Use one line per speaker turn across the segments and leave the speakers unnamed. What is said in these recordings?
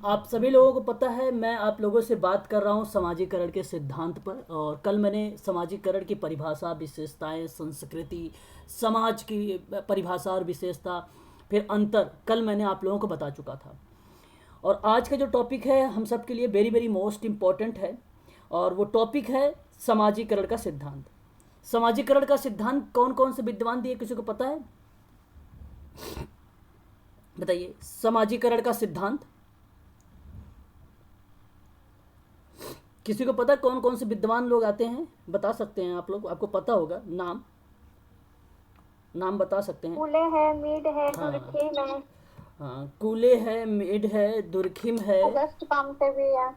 आप सभी लोगों को पता है मैं आप लोगों से बात कर रहा हूँ समाजीकरण के सिद्धांत पर। और कल मैंने समाजीकरण की परिभाषा, विशेषताएं, संस्कृति, समाज की परिभाषा और विशेषता, फिर अंतर कल मैंने आप लोगों को बता चुका था। और आज का जो टॉपिक है हम सब के लिए वेरी वेरी मोस्ट इम्पॉर्टेंट है, और वो टॉपिक है समाजीकरण का सिद्धांत। समाजीकरण का सिद्धांत कौन कौन से विद्वान दिए, किसी को पता है? बताइए, समाजीकरण का सिद्धांत किसी को पता है कौन कौन से विद्वान लोग आते हैं? बता सकते हैं आप लोग, आपको पता होगा। नाम बता सकते हैं?
कूले है, मीड है,
हाँ
दुर्खिम है,
हाँ, कूले है, मिड है, दुर्खिम है।
अगस्त कामते भी है।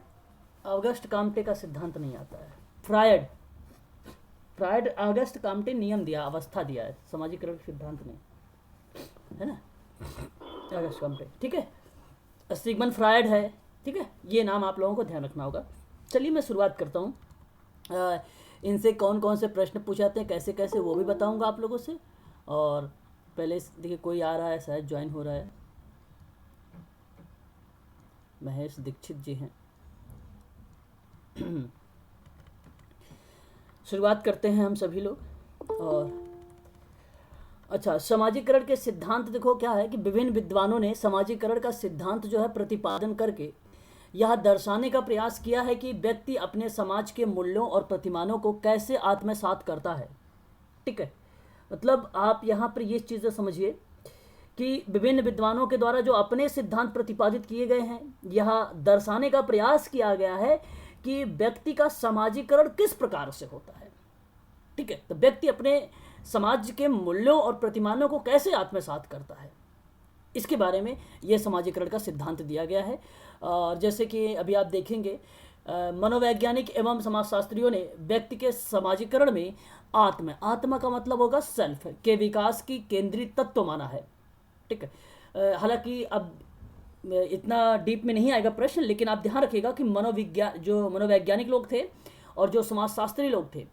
अगस्त काम्टे का सिद्धांत नहीं आता है। फ्रायड फ्रायड अगस्त काम्टे नियम दिया, अवस्था दिया है, समाजीकरण सिद्धांत नहीं है ना। अगस्त काम्टे, ठीक है। सिगमंड फ्रायड है, ठीक है। ये नाम आप लोगों को ध्यान रखना होगा। चलिए मैं शुरुआत करता हूँ। इनसे कौन कौन से प्रश्न पूछे जाते हैं, कैसे कैसे, वो भी बताऊंगा आप लोगों से। और पहले देखिए कोई आ रहा है, शायद ज्वाइन हो रहा है। महेश दीक्षित जी हैं। शुरुआत करते हैं हम सभी लोग। और अच्छा, समाजीकरण के सिद्धांत देखो क्या है कि विभिन्न विद्वानों ने समाजीकरण का सिद्धांत जो है प्रतिपादन करके यह दर्शाने का प्रयास किया है कि व्यक्ति अपने समाज के मूल्यों और प्रतिमानों को कैसे आत्मसात करता है। ठीक है, मतलब आप यहाँ पर ये चीज़ें समझिए कि विभिन्न विद्वानों के द्वारा जो अपने सिद्धांत प्रतिपादित किए गए हैं, यह दर्शाने का प्रयास किया गया है कि व्यक्ति का समाजीकरण किस प्रकार से होता है। ठीक है, तो व्यक्ति अपने समाज के मूल्यों और प्रतिमानों को कैसे आत्मसात करता है, इसके बारे में यह समाजीकरण का सिद्धांत दिया गया है। और जैसे कि अभी आप देखेंगे, मनोवैज्ञानिक एवं समाजशास्त्रियों ने व्यक्ति के समाजीकरण में आत्मा का मतलब होगा सेल्फ के विकास की केंद्रीय तत्व माना है। ठीक है, हालांकि अब इतना डीप में नहीं आएगा प्रश्न, लेकिन आप ध्यान रखिएगा कि जो मनोवैज्ञानिक लोग थे और जो समाजशास्त्री लोग थे,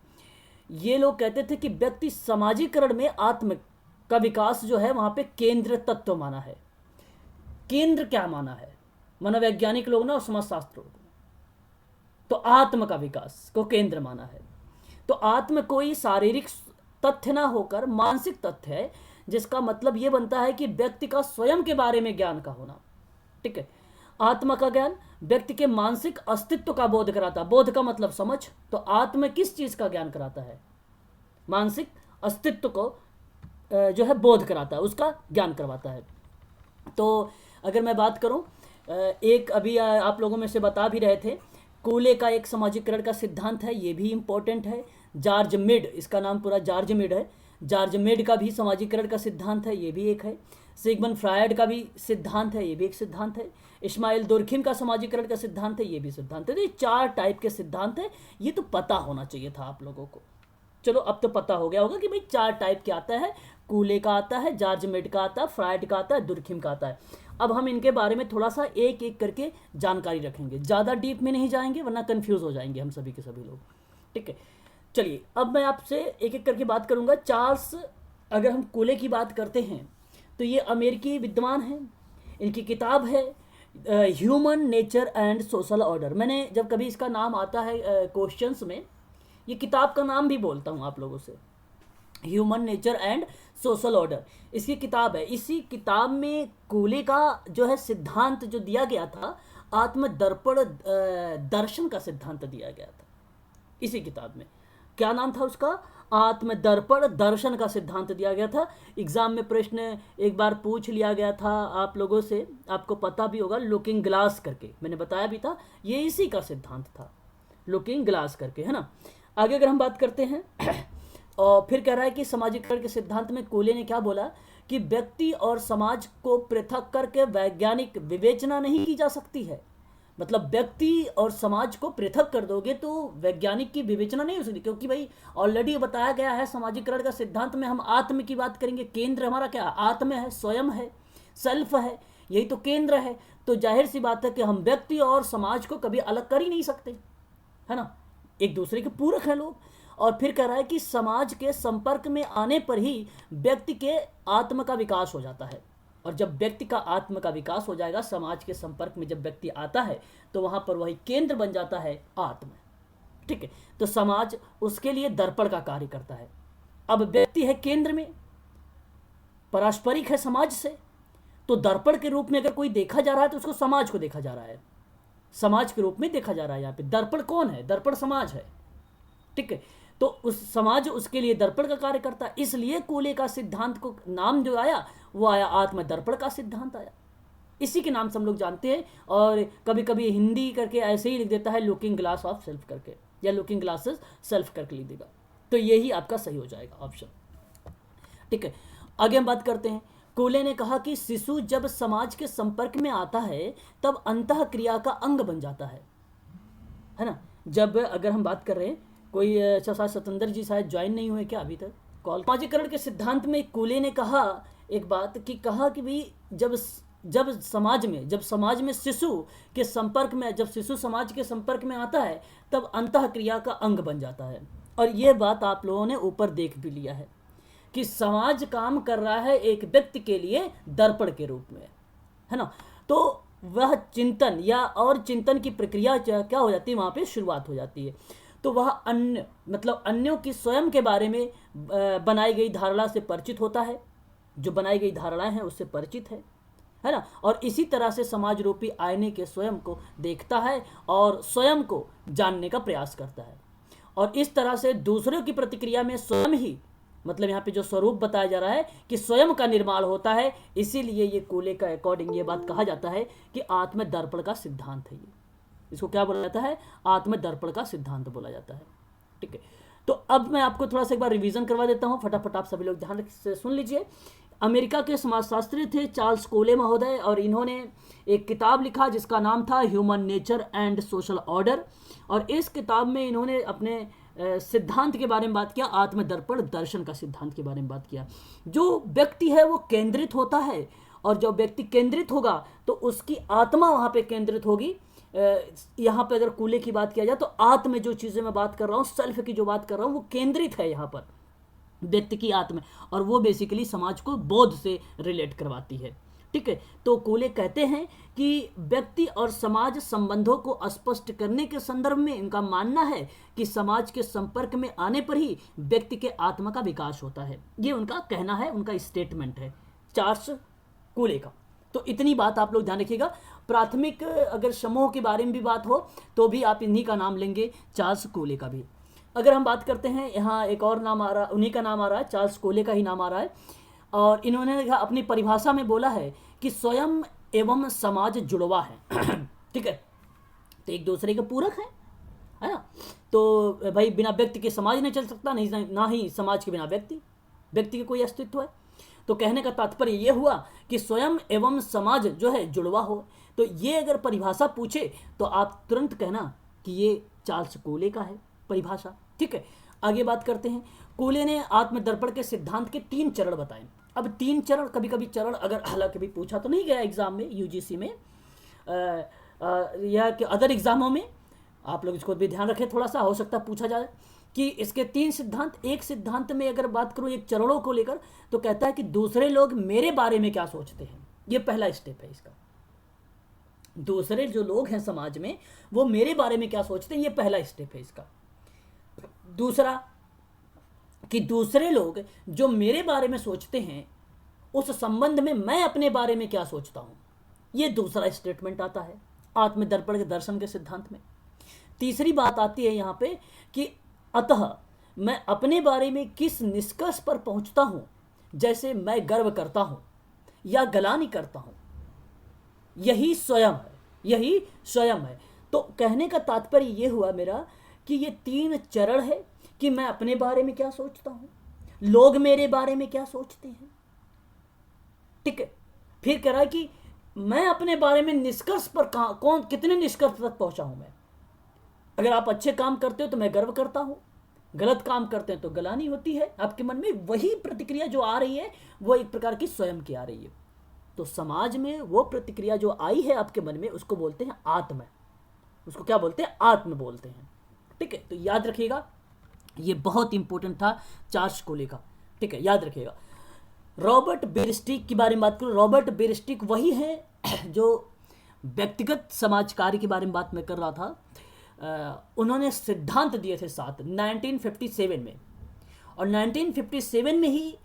ये लोग कहते थे कि व्यक्ति समाजीकरण में आत्म का विकास जो है वहां पे केंद्र तत्व माना है। केंद्र क्या माना है मनोवैज्ञानिक लोग ने और समाजशास्त्र लोग ने? तो आत्म का विकास को केंद्र माना है। तो आत्म कोई शारीरिक तथ्य ना होकर मानसिक तथ्य है, जिसका मतलब यह बनता है कि व्यक्ति का स्वयं के बारे में ज्ञान का होना। ठीक है, आत्मा का ज्ञान व्यक्ति के मानसिक अस्तित्व का बोध कराता है। बोध का मतलब समझ, तो आत्मा किस चीज का ज्ञान कराता है? मानसिक अस्तित्व को जो है बोध कराता है, उसका ज्ञान करवाता है। तो अगर मैं बात करूं, एक अभी आप लोगों में से बता भी रहे थे, कूले का एक समाजीकरण का सिद्धांत है, ये भी इंपॉर्टेंट है। जॉर्ज मिड, इसका नाम पूरा जॉर्ज मिड है। जॉर्ज मिड का भी समाजीकरण का सिद्धांत है, ये भी एक है। सिगमंड फ्रायड का भी सिद्धांत है, ये भी एक सिद्धांत है। इस्माइल दुर्खिम का समाजीकरण का सिद्धांत है, ये भी सिद्धांत है। तो ये 4 टाइप के सिद्धांत है, ये तो पता होना चाहिए था आप लोगों को। चलो अब तो पता हो गया होगा कि भाई 4 टाइप के आता है। कूले का आता है, जॉर्ज मिड का आता है, फ्रायड का आता है, दुर्खिम का आता है। अब हम इनके बारे में थोड़ा सा एक एक करके जानकारी रखेंगे, ज़्यादा डीप में नहीं जाएंगे वरना कंफ्यूज हो जाएंगे हम सभी के सभी लोग। ठीक है, चलिए अब मैं आपसे एक एक करके बात करूंगा। चार्ल्स, अगर हम कूले की बात करते हैं तो ये अमेरिकी विद्वान हैं। इनकी किताब है human nature and social order. मैंने जब कभी इसका नाम आता है क्वेश्चंस में, ये किताब का नाम भी बोलता हूँ आप लोगों से, human nature and social order इसकी किताब है। इसी किताब में कूले का जो है सिद्धांत जो दिया गया था, आत्म दर्पण दर्शन का सिद्धांत दिया गया था इसी किताब में। क्या नाम था उसका? आत्म दर्पण दर्शन का सिद्धांत दिया गया था। एग्जाम में प्रश्न एक बार पूछ लिया गया था आप लोगों से, आपको पता भी होगा, लुकिंग ग्लास करके मैंने बताया भी था, ये इसी का सिद्धांत था, लुकिंग ग्लास करके, है ना। आगे अगर हम बात करते हैं और फिर कह रहा है कि समाजीकरण के सिद्धांत में कूले ने क्या बोला कि व्यक्ति और समाज को पृथक करके वैज्ञानिक विवेचना नहीं की जा सकती है। मतलब व्यक्ति और समाज को पृथक कर दोगे तो वैज्ञानिक की विवेचना नहीं हो सकती, क्योंकि भाई ऑलरेडी बताया गया है समाजीकरण का सिद्धांत में हम आत्म की बात करेंगे। केंद्र हमारा क्या? आत्म है, स्वयं है, सेल्फ है, यही तो केंद्र है। तो जाहिर सी बात है कि हम व्यक्ति और समाज को कभी अलग कर ही नहीं सकते, है ना, एक दूसरे के पूरक हैं लोग। और फिर कह रहा है कि समाज के संपर्क में आने पर ही व्यक्ति के आत्म का विकास हो जाता है। और जब व्यक्ति का आत्म का विकास हो जाएगा, समाज के संपर्क में जब व्यक्ति आता है तो वहां पर वही केंद्र बन जाता है आत्म। ठीक है, तो समाज उसके लिए दर्पण का कार्य करता है। अब व्यक्ति है केंद्र में, पारस्परिक है समाज से, तो दर्पण के रूप में अगर कोई देखा जा रहा है तो उसको समाज को देखा जा रहा है, समाज के रूप में देखा जा रहा है। यहाँ पे दर्पण कौन है? दर्पण समाज है। ठीक है, तो उस समाज उसके लिए दर्पण का कार्य करता है, इसलिए कोले का सिद्धांत को नाम जो आया वो आया आत्म दर्पण का सिद्धांत आया, इसी के नाम से हम लोग जानते हैं। और कभी कभी हिंदी करके ऐसे ही लिख देता है लुकिंग ग्लास ऑफ सेल्फ करके, या लुकिंग ग्लासेस सेल्फ करके लिख देगा, तो यही आपका सही हो जाएगा ऑप्शन। ठीक है, आगे हम बात करते हैं। कोले ने कहा कि शिशु जब समाज के संपर्क में आता है तब अंतः क्रिया का अंग बन जाता है ना। जब अगर हम बात कर रहे हैं कोई अच्छा शायद सतेंद्र जी शायद ज्वाइन नहीं हुए क्या अभी तक कॉल। समाजीकरण के सिद्धांत में कोले ने कहा एक बात कि कहा कि भाई जब समाज में शिशु के संपर्क में, जब शिशु समाज के संपर्क में आता है तब अंतः क्रिया का अंग बन जाता है। और यह बात आप लोगों ने ऊपर देख भी लिया है कि समाज काम कर रहा है एक व्यक्ति के लिए दर्पण के रूप में, है ना। तो वह चिंतन या और चिंतन की प्रक्रिया क्या हो जाती है, वहाँ पे शुरुआत हो जाती है। तो वह अन्य मतलब अन्यों की स्वयं के बारे में बनाई गई धारणा से परिचित होता है, जो बनाई गई धारणाएं हैं उससे परिचित है ना। और इसी तरह से समाज रूपी आईने के स्वयं को देखता है और स्वयं को जानने का प्रयास करता है। और इस तरह से दूसरों की प्रतिक्रिया में स्वयं ही, मतलब यहाँ पे जो स्वरूप बताया जा रहा है कि स्वयं का निर्माण होता है। इसीलिए ये कोले का अकॉर्डिंग ये बात कहा जाता है कि आत्म दर्पण का सिद्धांत है। ये इसको क्या बोला जाता है? आत्म दर्पण का सिद्धांत बोला जाता है। ठीक है, तो अब मैं आपको थोड़ा सा एक बार रिवीजन करवा देता हूँ, फटाफट आप सभी लोग ध्यान से सुन लीजिए। अमेरिका के समाजशास्त्री थे चार्ल्स कोले महोदय, और इन्होंने एक किताब लिखा जिसका नाम था human nature and social order. और इस किताब में इन्होंने अपने सिद्धांत के बारे में बात किया, आत्मदर्पण दर्शन का सिद्धांत के बारे में बात किया। जो व्यक्ति है वो केंद्रित होता है, और जब व्यक्ति केंद्रित होगा तो उसकी आत्मा वहाँ पे केंद्रित होगी। यहाँ पे अगर कूले की बात किया जाए तो आत्म में जो चीज़ें मैं बात कर रहा हूँ, सेल्फ की जो बात कर रहा हूँ, वो केंद्रित है यहाँ पर व्यक्ति की आत्मा, और वो बेसिकली समाज को बोध से रिलेट करवाती है। ठीक है, तो कोले कहते हैं कि व्यक्ति और समाज संबंधों को स्पष्ट करने के संदर्भ में इनका मानना है कि समाज के संपर्क में आने पर ही व्यक्ति के आत्मा का विकास होता है। ये उनका कहना है, उनका स्टेटमेंट है चार्ल्स कोले का। तो इतनी बात आप लोग ध्यान रखिएगा। प्राथमिक अगर समूह के बारे में भी बात हो तो भी आप इन्हीं का नाम लेंगे, चार्ल्स कोले का भी। अगर हम बात करते हैं, यहाँ एक और नाम आ रहा, उन्हीं का नाम आ रहा है, चार्ल्स कोले का ही नाम आ रहा है। और इन्होंने अपनी परिभाषा में बोला है कि स्वयं एवं समाज जुड़वा है। ठीक है, तो एक दूसरे के पूरक है ना। तो भाई बिना व्यक्ति के समाज नहीं चल सकता, नहीं ना ही समाज के बिना व्यक्ति के कोई अस्तित्व है। तो कहने का तात्पर्य ये हुआ कि स्वयं एवं समाज जो है जुड़वा हो। तो ये अगर परिभाषा पूछे तो आप तुरंत कहना कि ये चार्ल्स कोले का है परिभाषा। ठीक है, आगे बात करते हैं। कोले ने आत्मदर्पण के सिद्धांत के 3 चरण बताए। अब 3 चरण, कभी कभी चरण अगर हालांकि भी पूछा तो नहीं गया एग्जाम में, यूजीसी में या कि अदर एग्जामों में, आप लोग इसको भी ध्यान रखें, थोड़ा सा हो सकता है पूछा जाए कि इसके 3 सिद्धांत। एक सिद्धांत में अगर बात करूं एक चरणों को लेकर, तो कहता है कि दूसरे लोग मेरे बारे में क्या सोचते हैं, ये पहला स्टेप है इसका। दूसरे जो लोग हैं समाज में वो मेरे बारे में क्या सोचते हैं, ये पहला स्टेप है इसका। दूसरा कि दूसरे लोग जो मेरे बारे में सोचते हैं उस संबंध में मैं अपने बारे में क्या सोचता हूं, ये दूसरा स्टेटमेंट आता है आत्मदर्पण के दर्शन के सिद्धांत में। तीसरी बात आती है यहाँ पे कि अतः मैं अपने बारे में किस निष्कर्ष पर पहुंचता हूं, जैसे मैं गर्व करता हूं या गलानी करता हूं, यही स्वयं है। तो कहने का तात्पर्य यह हुआ मेरा कि ये 3 चरण है कि मैं अपने बारे में क्या सोचता हूं, लोग मेरे बारे में क्या सोचते हैं। ठीक है, फिर कह रहा है कि मैं अपने बारे में निष्कर्ष पर कौन कितने निष्कर्ष तक पहुंचा हूं मैं। अगर आप अच्छे काम करते हो तो मैं गर्व करता हूं, गलत काम करते हैं तो गलानी होती है आपके मन में। वही प्रतिक्रिया जो आ रही है वो एक प्रकार की स्वयं की आ रही है। तो समाज में वो प्रतिक्रिया जो आई है आपके मन में उसको बोलते हैं आत्म, उसको क्या बोलते हैं? आत्म बोलते हैं। ठीक है, तो याद रखिएगा ये बहुत इंपॉर्टेंट था चार्ल्स कोले का। ठीक है, याद रखिएगा। रॉबर्ट बेरस्टिक के बारे में बात करूँ, रॉबर्ट बेरस्टिक वही है जो व्यक्तिगत समाज कार्य के बारे में बात मैं कर रहा था। उन्होंने सिद्धांत दिए थे 7 1957 में, और 1957 में ही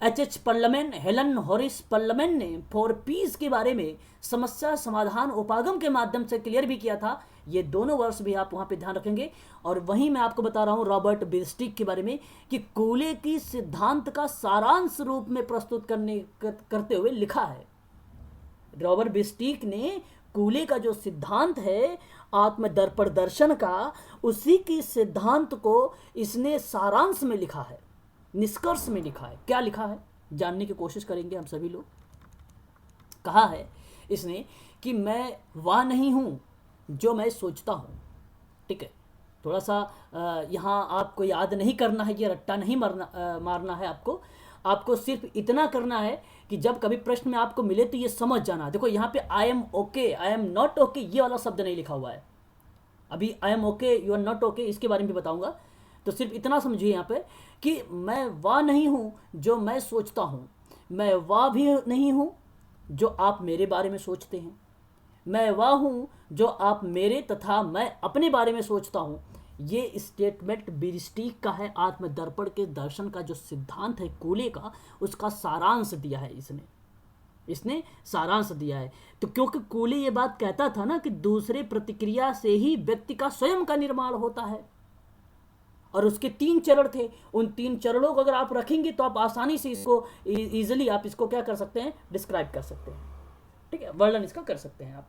H Perlman, Helen Harris Perlman ने फॉर पीस के बारे में समस्या समाधान उपागम के माध्यम से क्लियर भी किया था। ये दोनों वर्ष भी आप वहाँ पे ध्यान रखेंगे। और वहीं मैं आपको बता रहा हूँ रॉबर्ट बेरस्टिक के बारे में कि कूले की सिद्धांत का सारांश रूप में प्रस्तुत करते हुए लिखा है। रॉबर्ट बेरस्टिक ने कूले का जो सिद्धांत है आत्मदर्पण दर्शन का, उसी की सिद्धांत को इसने सारांश में लिखा है, निष्कर्ष में लिखा है। क्या लिखा है जानने की कोशिश करेंगे हम सभी लोग। कहा है इसने कि मैं वह नहीं हूं जो मैं सोचता हूं। ठीक है, थोड़ा सा यहाँ आपको याद नहीं करना है, ये रट्टा नहीं मारना है आपको सिर्फ इतना करना है कि जब कभी प्रश्न में आपको मिले तो ये समझ जाना। देखो यहाँ पे I am okay, I am not okay, ये वाला शब्द नहीं लिखा हुआ है। अभी I am okay, you are not okay, इसके बारे में भी बताऊंगा। तो सिर्फ इतना समझिए यहाँ पे कि मैं वह नहीं हूँ जो मैं सोचता हूँ, मैं वह भी नहीं हूँ जो आप मेरे बारे में सोचते हैं, मैं वह हूँ जो आप मेरे तथा मैं अपने बारे में सोचता हूँ। ये स्टेटमेंट बेरस्टिक का है। आत्मदर्पण के दर्शन का जो सिद्धांत है कूले का, उसका सारांश दिया है इसने सारांश दिया है। तो क्योंकि कूले ये बात कहता था ना कि दूसरे प्रतिक्रिया से ही व्यक्ति का स्वयं का निर्माण होता है, और उसके 3 चरण थे। उन 3 चरणों को अगर आप रखेंगे तो आप आसानी से इसको इजीली आप इसको क्या कर सकते हैं, डिस्क्राइब कर सकते हैं। ठीक है, वर्णन इसका कर सकते हैं आप।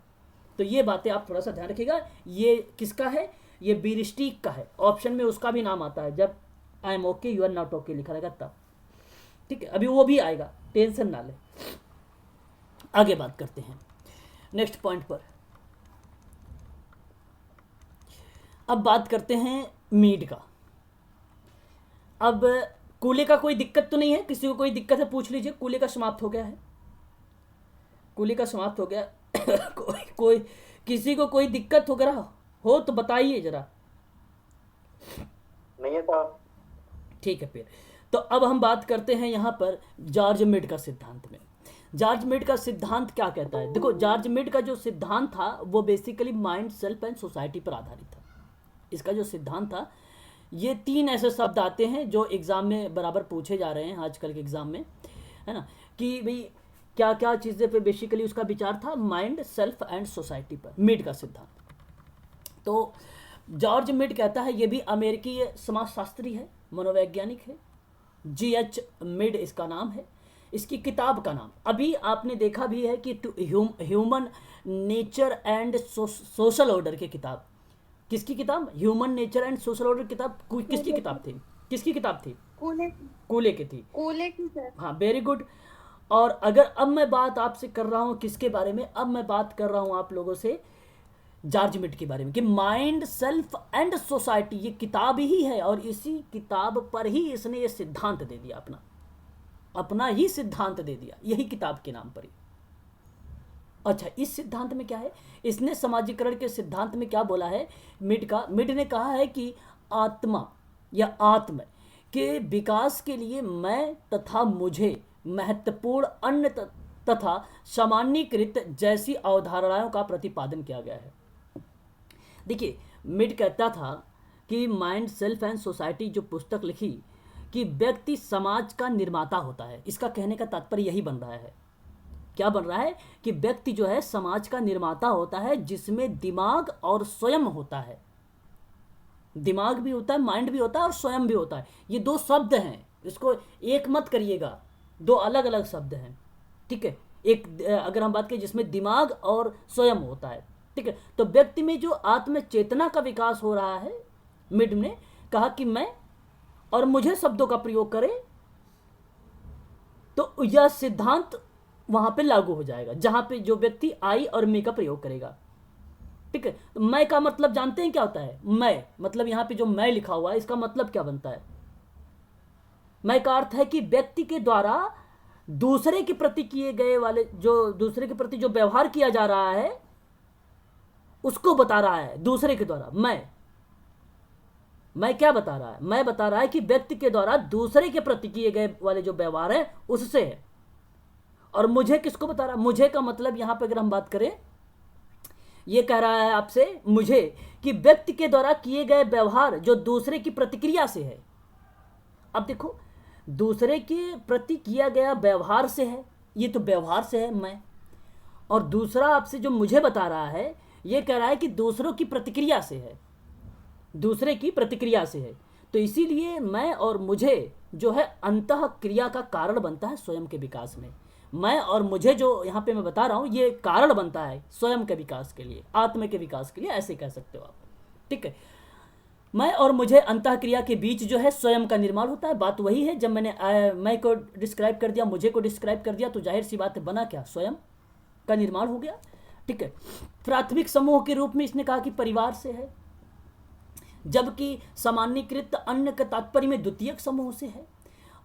तो ये बातें आप थोड़ा सा ध्यान रखिएगा। ये किसका है, ये बेरस्टिक का है। ऑप्शन में उसका भी नाम आता है जब I am okay you are not okay लिखा रहेगा तब। ठीक है, अभी वो भी आएगा, टेंशन ना ले। आगे बात करते हैं नेक्स्ट पॉइंट पर। अब बात करते हैं मीड का। अब कूले का कोई दिक्कत तो नहीं है, किसी को कोई दिक्कत है पूछ लीजिए। कूले का समाप्त हो गया है, कूले का समाप्त हो गया। कोई किसी को कोई दिक्कत वगैरह हो तो बताइए जरा।
नहीं है साहब।
ठीक है, फिर तो अब हम बात करते हैं यहाँ पर जॉर्ज मीड का सिद्धांत में। जॉर्ज मीड का सिद्धांत क्या कहता है? देखो, जॉर्ज मीड का जो सिद्धांत था वो basically mind, self and society पर आधारित था। इसका जो सिद्धांत था, ये 3 ऐसे शब्द आते हैं जो एग्जाम में बराबर पूछे जा रहे हैं आजकल के एग्जाम में, है ना, कि भाई क्या क्या चीज़ें पे बेसिकली उसका विचार था, माइंड, सेल्फ एंड सोसाइटी पर, मीड का सिद्धांत। तो जॉर्ज मीड कहता है, ये भी अमेरिकी समाजशास्त्री है, मनोवैज्ञानिक है, G.H. मीड इसका नाम है। इसकी किताब का नाम अभी आपने देखा भी है कि human nature and social order की किताब। किसकी किताब? Human nature and social order किताब किसकी किताब थी? किसकी किताब थी? कूले की थी।
कूले की सर।
हाँ, वेरी गुड। और अगर अब मैं बात आपसे कर रहा हूँ किसके बारे में, अब मैं बात कर रहा हूँ आप लोगों से जॉर्ज मीड के बारे में कि माइंड, सेल्फ एंड सोसाइटी ये किताब ही है, और इसी किताब पर ही इसने ये सिद्धांत दे दिया, अपना ही सिद्धांत दे दिया, यही किताब के नाम पर ही। अच्छा, इस सिद्धांत में क्या है? इसने समाजीकरण के सिद्धांत में क्या बोला है मिड ने कहा है कि आत्मा या आत्म के विकास के लिए मैं तथा मुझे महत्वपूर्ण अन्य तथा सामान्यीकृत जैसी अवधारणाओं का प्रतिपादन किया गया है। देखिए, मिड कहता था कि माइंड, सेल्फ एंड सोसाइटी जो पुस्तक लिखी कि व्यक्ति समाज का निर्माता होता है। इसका कहने का तात्पर्य यही बन रहा है। क्या बन रहा है कि व्यक्ति जो है समाज का निर्माता होता है, जिसमें दिमाग और स्वयं होता है। दिमाग भी होता है, माइंड भी होता है और स्वयं भी होता है। ये 2 शब्द हैं, इसको एक मत करिएगा, 2 अलग अलग शब्द हैं। ठीक है, एक अगर हम बात करें जिसमें दिमाग और स्वयं होता है, ठीक है, तो व्यक्ति में जो आत्म चेतना का विकास हो रहा है, मिड ने कहा कि मैं और मुझे शब्दों का प्रयोग करें तो यह सिद्धांत वहां पे लागू हो जाएगा जहां पे जो व्यक्ति आई और मी का प्रयोग करेगा। ठीक है, तो मैं का मतलब जानते हैं क्या होता है? मैं मतलब यहां पे जो मैं लिखा हुआ है, इसका मतलब क्या बनता है? मैं का अर्थ है कि व्यक्ति के द्वारा दूसरे के प्रति किए गए वाले, जो दूसरे के प्रति जो व्यवहार किया जा रहा है उसको बता रहा है दूसरे के द्वारा। मैं क्या बता रहा है, मैं बता रहा है कि व्यक्ति के द्वारा दूसरे के प्रति किए गए वाले जो व्यवहार है उससे है। और मुझे किसको बता रहा है, मुझे का मतलब यहां पर अगर हम बात करें, ये कह रहा है आपसे मुझे कि व्यक्ति के द्वारा किए गए व्यवहार जो दूसरे की प्रतिक्रिया से है। अब देखो, दूसरे के प्रति किया गया व्यवहार से है, ये तो व्यवहार से है मैं। और दूसरा आपसे जो मुझे बता रहा है, ये कह रहा है कि दूसरों की प्रतिक्रिया से है, दूसरे की प्रतिक्रिया से है। तो इसीलिए मैं और मुझे जो है अंतः क्रिया का कारण बनता है स्वयं के विकास में। मैं और मुझे जो यहाँ पे मैं बता रहा हूँ, ये कारण बनता है स्वयं के विकास के लिए, आत्म के विकास के लिए, ऐसे कह सकते हो आप। ठीक है, मैं और मुझे अंतः क्रिया के बीच जो है स्वयं का निर्माण होता है। बात वही है, जब मैंने मैं को डिस्क्राइब कर दिया, मुझे को डिस्क्राइब कर दिया, तो जाहिर सी बात है बना क्या, स्वयं का निर्माण हो गया। ठीक है, प्राथमिक समूह के रूप में इसने कहा कि परिवार से है, जबकि सामान्यकृत अन्य का तात्पर्य में द्वितीयक समूह से है।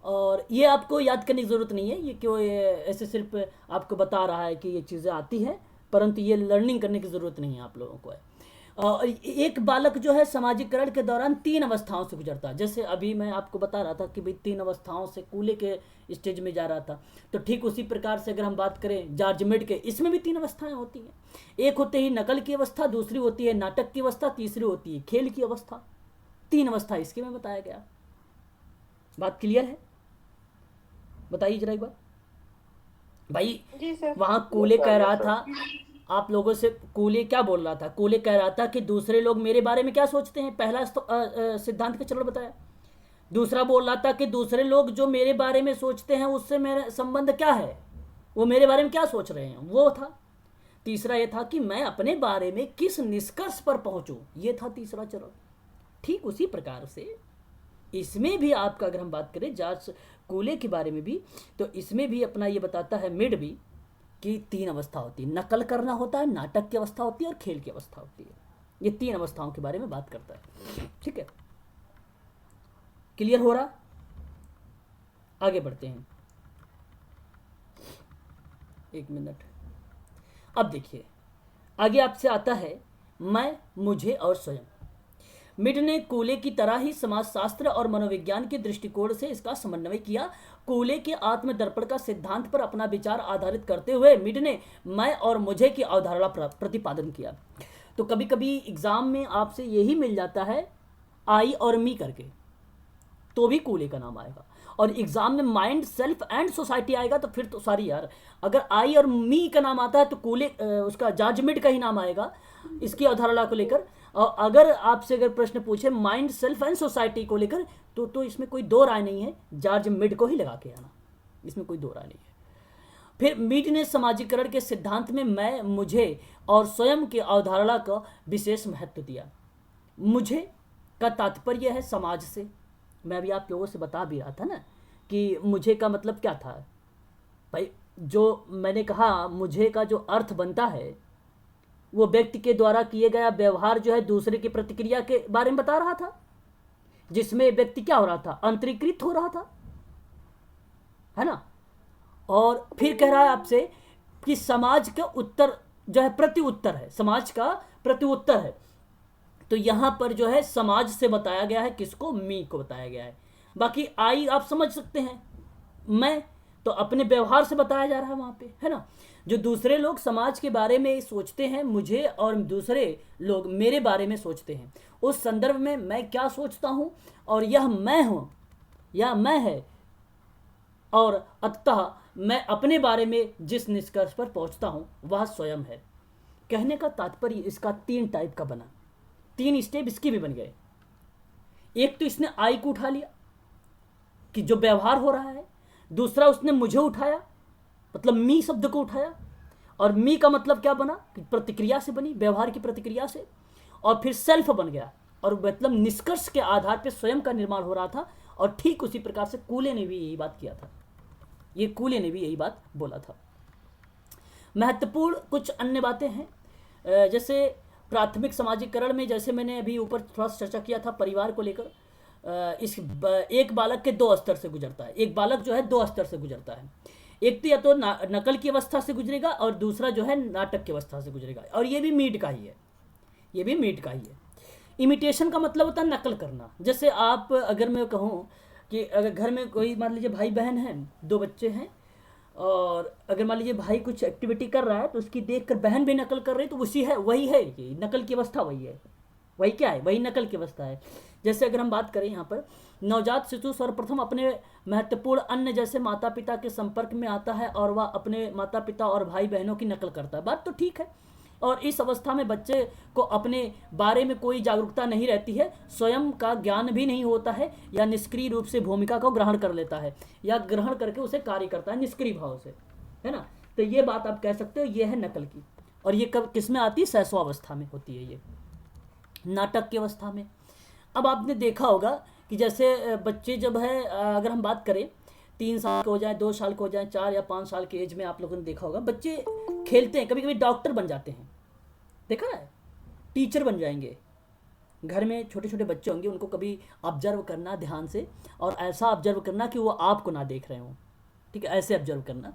और ये आपको याद करने की ज़रूरत नहीं है, ये क्यों ऐसे सिर्फ आपको बता रहा है कि ये चीज़ें आती हैं, परंतु ये लर्निंग करने की ज़रूरत नहीं है आप लोगों को है। एक बालक जो है सामाजिकरण के दौरान 3 अवस्थाओं से गुजरता है। जैसे अभी मैं आपको बता रहा था कि भाई 3 अवस्थाओं से कूले के स्टेज में जा रहा था, तो ठीक उसी प्रकार से अगर हम बात करें जॉर्ज मिड के, इसमें भी 3 अवस्थाएं होती हैं। एक होते ही नकल की अवस्था, दूसरी होती है नाटक की अवस्था, तीसरी होती है खेल की अवस्था। 3 अवस्था इसके में बताया गया। बात क्लियर है? बताइए जरा एक बार भाई।
जी सर।
वहां कूले कह रहा था आप लोगों से, कूले क्या बोल रहा था, कूले कह रहा था कि दूसरे लोग मेरे बारे में क्या सोचते हैं, पहला सिद्धांत का चरण बताया। दूसरा बोल रहा था कि दूसरे लोग जो मेरे बारे में सोचते हैं उससे मेरा संबंध क्या है, वो मेरे बारे में क्या सोच रहे हैं, वो था। तीसरा ये था कि मैं अपने बारे में किस निष्कर्ष पर पहुंचूं, ये था तीसरा चरण। ठीक उसी प्रकार से इसमें भी आपका अगर हम बात करें जॉर्ज कूले के बारे में भी, तो इसमें भी अपना ये बताता है मिड भी कि 3 अवस्था होती है, नकल करना होता है, नाटक की अवस्था होती है और खेल की अवस्था होती है। ये 3 अवस्थाओं के बारे में बात करता है। ठीक है, क्लियर हो रहा? आगे बढ़ते हैं, 1 मिनट। अब देखिए आगे आपसे आता है मैं, मुझे और स्वयं। मिड ने कूले की तरह ही समाजशास्त्र और मनोविज्ञान के दृष्टिकोण से इसका समन्वय किया। कूले के आत्मदर्पण का सिद्धांत पर अपना विचार आधारित करते हुए मिड ने मैं और मुझे की अवधारणा प्रतिपादन किया। तो कभी कभी एग्जाम में आपसे यही मिल जाता है आई और मी करके, तो भी कूले का नाम आएगा। और एग्जाम में माइंड, सेल्फ एंड सोसाइटी आएगा तो फिर तो सारी यार, अगर आई और मी का नाम आता है तो कूले उसका जॉर्ज मिड का ही नाम आएगा इसकी अवधारणा को लेकर। और अगर आपसे अगर प्रश्न पूछे माइंड, सेल्फ एंड सोसाइटी को लेकर, तो इसमें कोई दो राय नहीं है, जॉर्ज मिड को ही लगा के आना, इसमें कोई दो राय नहीं है। फिर मिड ने समाजीकरण के सिद्धांत में मैं, मुझे और स्वयं की अवधारणा का विशेष महत्व दिया। मुझे का तात्पर्य है समाज से। मैं अभी आप लोगों से बता भी रहा था ना कि मुझे का मतलब क्या था भाई, जो मैंने कहा मुझे का जो अर्थ बनता है वो व्यक्ति के द्वारा किए गया व्यवहार जो है दूसरे की प्रतिक्रिया के बारे में बता रहा था, जिसमें व्यक्ति क्या हो रहा था, अंतरीकृत हो रहा था, है ना। और फिर कह रहा है आपसे कि समाज का उत्तर जो है प्रति उत्तर है, समाज का प्रति उत्तर है। तो यहां पर जो है समाज से बताया गया है, किसको, मी को बताया गया है। बाकी आई आप समझ सकते हैं, मैं तो अपने व्यवहार से बताया जा रहा है वहां पे, है ना। जो दूसरे लोग समाज के बारे में सोचते हैं मुझे, और दूसरे लोग मेरे बारे में सोचते हैं, उस संदर्भ में मैं क्या सोचता हूं, और यह मैं हूं या मैं है, और अतः मैं अपने बारे में जिस निष्कर्ष पर पहुंचता हूं वह स्वयं है। कहने का तात्पर्य इसका 3 टाइप का बना, 3 स्टेप इसके भी बन गए। एक तो इसने आई को उठा लिया कि जो व्यवहार हो रहा है, दूसरा उसने मुझे उठाया, मतलब मी शब्द को उठाया, और मी का मतलब क्या बना कि प्रतिक्रिया से बनी, व्यवहार की प्रतिक्रिया से, और फिर सेल्फ बन गया, और मतलब निष्कर्ष के आधार पर स्वयं का निर्माण हो रहा था। और ठीक उसी प्रकार से कूले ने भी यही बात किया था, ये कूले ने भी यही बात बोला था। महत्वपूर्ण कुछ अन्य बातें हैं, जैसे प्राथमिक समाजीकरण में, जैसे मैंने अभी ऊपर थोड़ा चर्चा किया था परिवार को लेकर, इस एक बालक के 2 स्तर से गुजरता है, एक बालक जो है 2 स्तर से गुजरता है। एक तो या तो नकल की अवस्था से गुजरेगा, और दूसरा जो है नाटक की अवस्था से गुजरेगा, और ये भी मीट का ही है, ये भी मीट का ही है। इमिटेशन का मतलब होता है नकल करना। जैसे आप अगर मैं कहूँ कि अगर घर में कोई मान लीजिए भाई बहन हैं, दो बच्चे हैं, और अगर मान लीजिए भाई कुछ एक्टिविटी कर रहा है तो उसकी देखकर बहन भी नकल कर रही है, तो उसी है वही है, ये नकल की अवस्था वही है। वही क्या है? वही नकल की अवस्था है। जैसे अगर हम बात करें यहाँ पर, नवजात शिशु सर्वप्रथम अपने महत्वपूर्ण अन्न जैसे माता पिता के संपर्क में आता है और वह अपने माता पिता और भाई बहनों की नकल करता है। बात तो ठीक है। और इस अवस्था में बच्चे को अपने बारे में कोई जागरूकता नहीं रहती है, स्वयं का ज्ञान भी नहीं होता है, या निष्क्रिय रूप से भूमिका को ग्रहण कर लेता है, या ग्रहण करके उसे कार्य करता है निष्क्रिय भाव से, है ना। तो ये बात आप कह सकते हो, ये है नकल की। और ये कब किस में आती है? शैशव अवस्था में होती है, ये नाटक की अवस्था में। अब आपने देखा होगा कि जैसे बच्चे जब है, अगर हम बात करें 3 साल के हो जाए, 2 साल के हो जाए, 4 या 5 साल की एज में आप लोगों ने देखा होगा बच्चे खेलते हैं, कभी कभी डॉक्टर बन जाते हैं, देखा है, टीचर बन जाएंगे। घर में छोटे छोटे बच्चे होंगे, उनको कभी ऑब्जर्व करना ध्यान से, और ऐसा ऑब्जर्व करना कि वो आपको ना देख रहे हों, ठीक है, ऐसे ऑब्जर्व करना।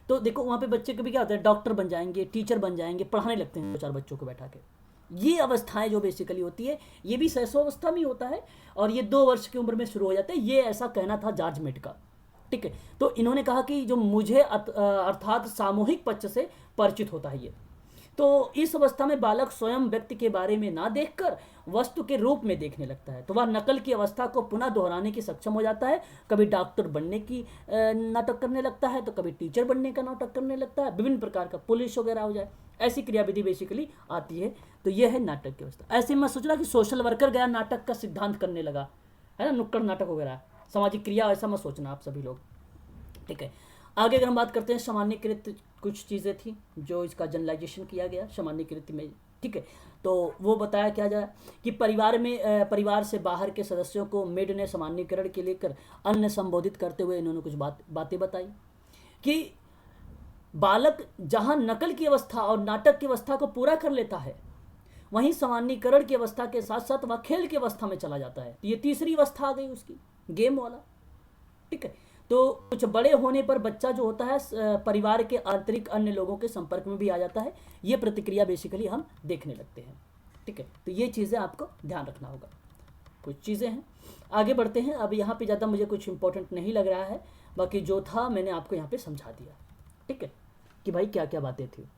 तो देखो वहाँ पे बच्चे कभी क्या होता है, डॉक्टर बन जाएंगे, टीचर बन जाएंगे, पढ़ाने लगते हैं 2-4 बच्चों को बैठा के। ये अवस्थाएं जो बेसिकली होती है, ये भी शैशव अवस्था में होता है, और ये 2 वर्ष की उम्र में शुरू हो जाता है। ये ऐसा कहना था जॉर्ज मिड का, ठीक है। तो इन्होंने कहा कि जो मुझे अर्थात सामूहिक पक्ष से परिचित होता है ये, तो इस अवस्था में बालक स्वयं व्यक्ति के बारे में ना देखकर वस्तु के रूप में देखने लगता है, तो वह नकल की अवस्था को पुनः दोहराने की सक्षम हो जाता है। कभी डॉक्टर बनने की नाटक करने लगता है, तो कभी टीचर बनने का नाटक करने लगता है, विभिन्न प्रकार का पुलिस वगैरह हो जाए, ऐसी क्रियाविधि बेसिकली आती है। तो यह है नाटक की अवस्था। ऐसे मैं सोच रहा कि सोशल वर्कर गया नाटक का सिद्धांत करने लगा, है ना, नुक्कड़ नाटक वगैरह, सामाजिक क्रिया, ऐसा मत सोचना आप सभी लोग, ठीक है। आगे अगर हम बात करते हैं, सामान्यकृत कुछ चीज़ें थी जो इसका जनरलाइजेशन किया गया सामान्यकृत में, ठीक है। तो वो बताया क्या जाए कि परिवार से बाहर के सदस्यों को मेड ने सामान्यकरण के लेकर अन्य संबोधित करते हुए इन्होंने कुछ बातें बताई कि बालक जहाँ नकल की अवस्था और नाटक की अवस्था को पूरा कर लेता है, वहीं सामान्यकरण की अवस्था के साथ साथ वह खेल की अवस्था में चला जाता है। तो ये तीसरी अवस्था आ गई उसकी, गेम वाला, ठीक है। तो कुछ बड़े होने पर बच्चा जो होता है परिवार के आंतरिक अन्य लोगों के संपर्क में भी आ जाता है। ये प्रतिक्रिया बेसिकली हम देखने लगते हैं, ठीक है। तो ये चीज़ें आपको ध्यान रखना होगा, कुछ चीज़ें हैं। आगे बढ़ते हैं। अब यहाँ पे ज़्यादा मुझे कुछ इंपॉर्टेंट नहीं लग रहा है, बाकी जो था मैंने आपको यहाँ पे समझा दिया, ठीक है, कि भाई क्या क्या बातें थी।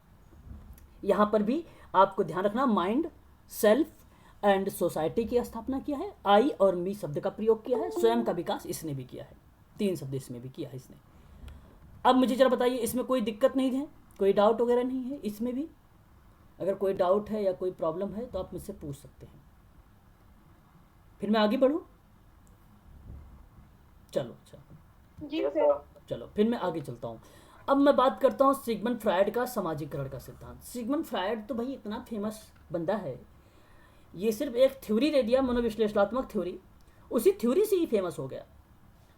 यहाँ पर भी आपको ध्यान रखना, माइंड, सेल्फ एंड सोसाइटी की स्थापना किया है, आई और मी शब्द का प्रयोग किया है, स्वयं का विकास इसने भी किया है, 3 शब्द इसमें भी किया है इसने। अब मुझे जरा बताइए, इसमें कोई दिक्कत नहीं है, कोई डाउट वगैरह नहीं है इसमें भी? अगर कोई डाउट है या कोई प्रॉब्लम है तो आप मुझसे पूछ सकते हैं, फिर मैं आगे बढ़ूँ। चलो अच्छा
जी सर।
चलो फिर मैं आगे चलता हूँ। अब मैं बात करता हूँ सिगमंड फ्रायड का सामाजिकरण का सिद्धांत। सिगमंड फ्रायड तो भाई इतना फेमस बंदा है, ये सिर्फ एक थ्योरी दे दिया, मनोविश्लेषणात्मक थ्योरी, उसी थ्योरी से ही फेमस हो गया।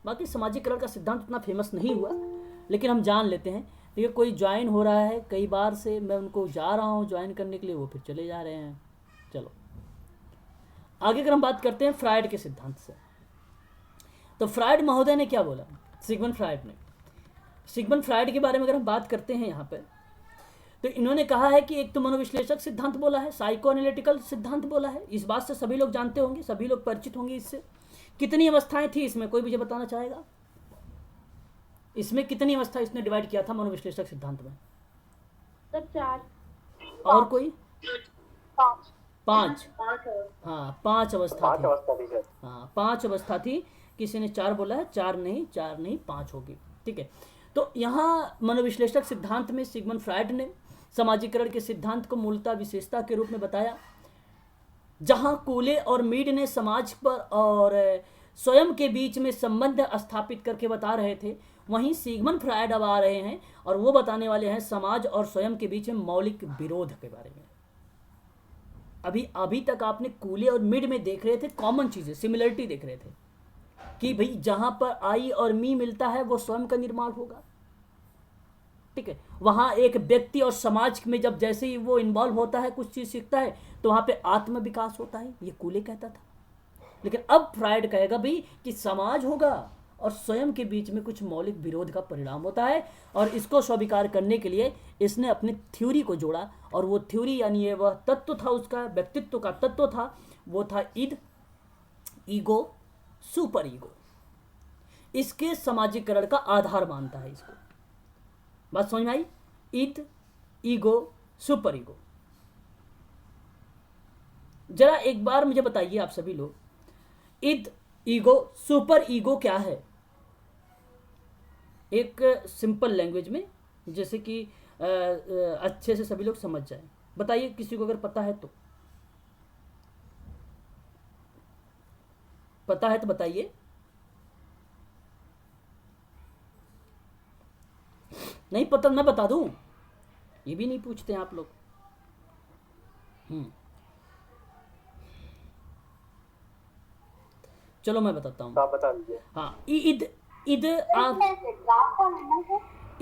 बाकी सामाजिकरण का सिद्धांत उतना फेमस नहीं हुआ, लेकिन हम जान लेते हैं। देखिए कोई ज्वाइन हो रहा है कई बार से, मैं उनको जा रहा हूँ ज्वाइन करने के लिए, वो फिर चले जा रहे हैं। चलो आगे अगर हम बात करते हैं फ्रायड के सिद्धांत से, तो फ्रायड महोदय ने क्या बोला, सिगमंड फ्रायड ने, सिगमंड फ्रायड के बारे में अगर हम बात करते हैं यहाँ पर, तो इन्होंने कहा है कि एक तो मनोविश्लेषक सिद्धांत बोला है, साइको एनालिटिकल सिद्धांत बोला है। इस बात से सभी लोग जानते होंगे, सभी लोग परिचित होंगे इससे। कितनी अवस्थाएं थी इसमें, कोई मुझे बताना चाहेगा? इसमें कितनी अवस्था इसने डिवाइड किया था मनोविश्लेषक सिद्धांत में?
सर 4।
और कोई? 5।
5
हाँ 5 अवस्था थी।
थी।
हाँ 5 अवस्था थी, किसी ने 4 बोला है, 4 नहीं 5 होगी, ठीक है। तो यहाँ मनोविश्लेषक सिद्धांत में सिगमंड फ्रायड ने सामाजिकरण के सिद्धांत को मूलतः विशेषता के रूप में बताया। जहाँ कूले और मीड ने समाज पर और स्वयं के बीच में संबंध स्थापित करके बता रहे थे, वहीं सिगमंड फ्रायड अब आ रहे हैं और वो बताने वाले हैं समाज और स्वयं के बीच में मौलिक विरोध के बारे में। अभी तक आपने कूले और मिड में देख रहे थे कॉमन चीजें, सिमिलरिटी देख रहे थे कि भाई जहां पर आई और मी मिलता है वो स्वयं का निर्माण होगा, ठीक है। वहां एक व्यक्ति और समाज में जब जैसे ही वो इन्वॉल्व होता है, कुछ चीज सीखता है, तो वहां पे आत्म विकास होता है, ये कूले कहता था। लेकिन अब फ्रायड कहेगा भाई कि समाज होगा और स्वयं के बीच में कुछ मौलिक विरोध का परिणाम होता है। और इसको स्वीकार करने के लिए इसने अपनी थ्योरी को जोड़ा, और वो थ्योरी यानी ये वह तत्व था, उसका व्यक्तित्व का तत्व था, वो था ईद, ईगो, सुपर ईगो। इसके समाजीकरण का आधार मानता है इसको। बात समझ में आई? Id, ego, super ego. जरा एक बार मुझे बताइए आप सभी लोग, ईद, ईगो, सुपर ईगो क्या है? एक सिंपल लैंग्वेज में, जैसे कि अच्छे से सभी लोग समझ जाएं। बताइए किसी को अगर पता है तो। पता है तो बताइए। नहीं पता मैं बता दूं, ये भी नहीं पूछते हैं आप लोग। चलो मैं बताता हूँ।
आप बता दीजिए।
हाँ, ईद, ईद आप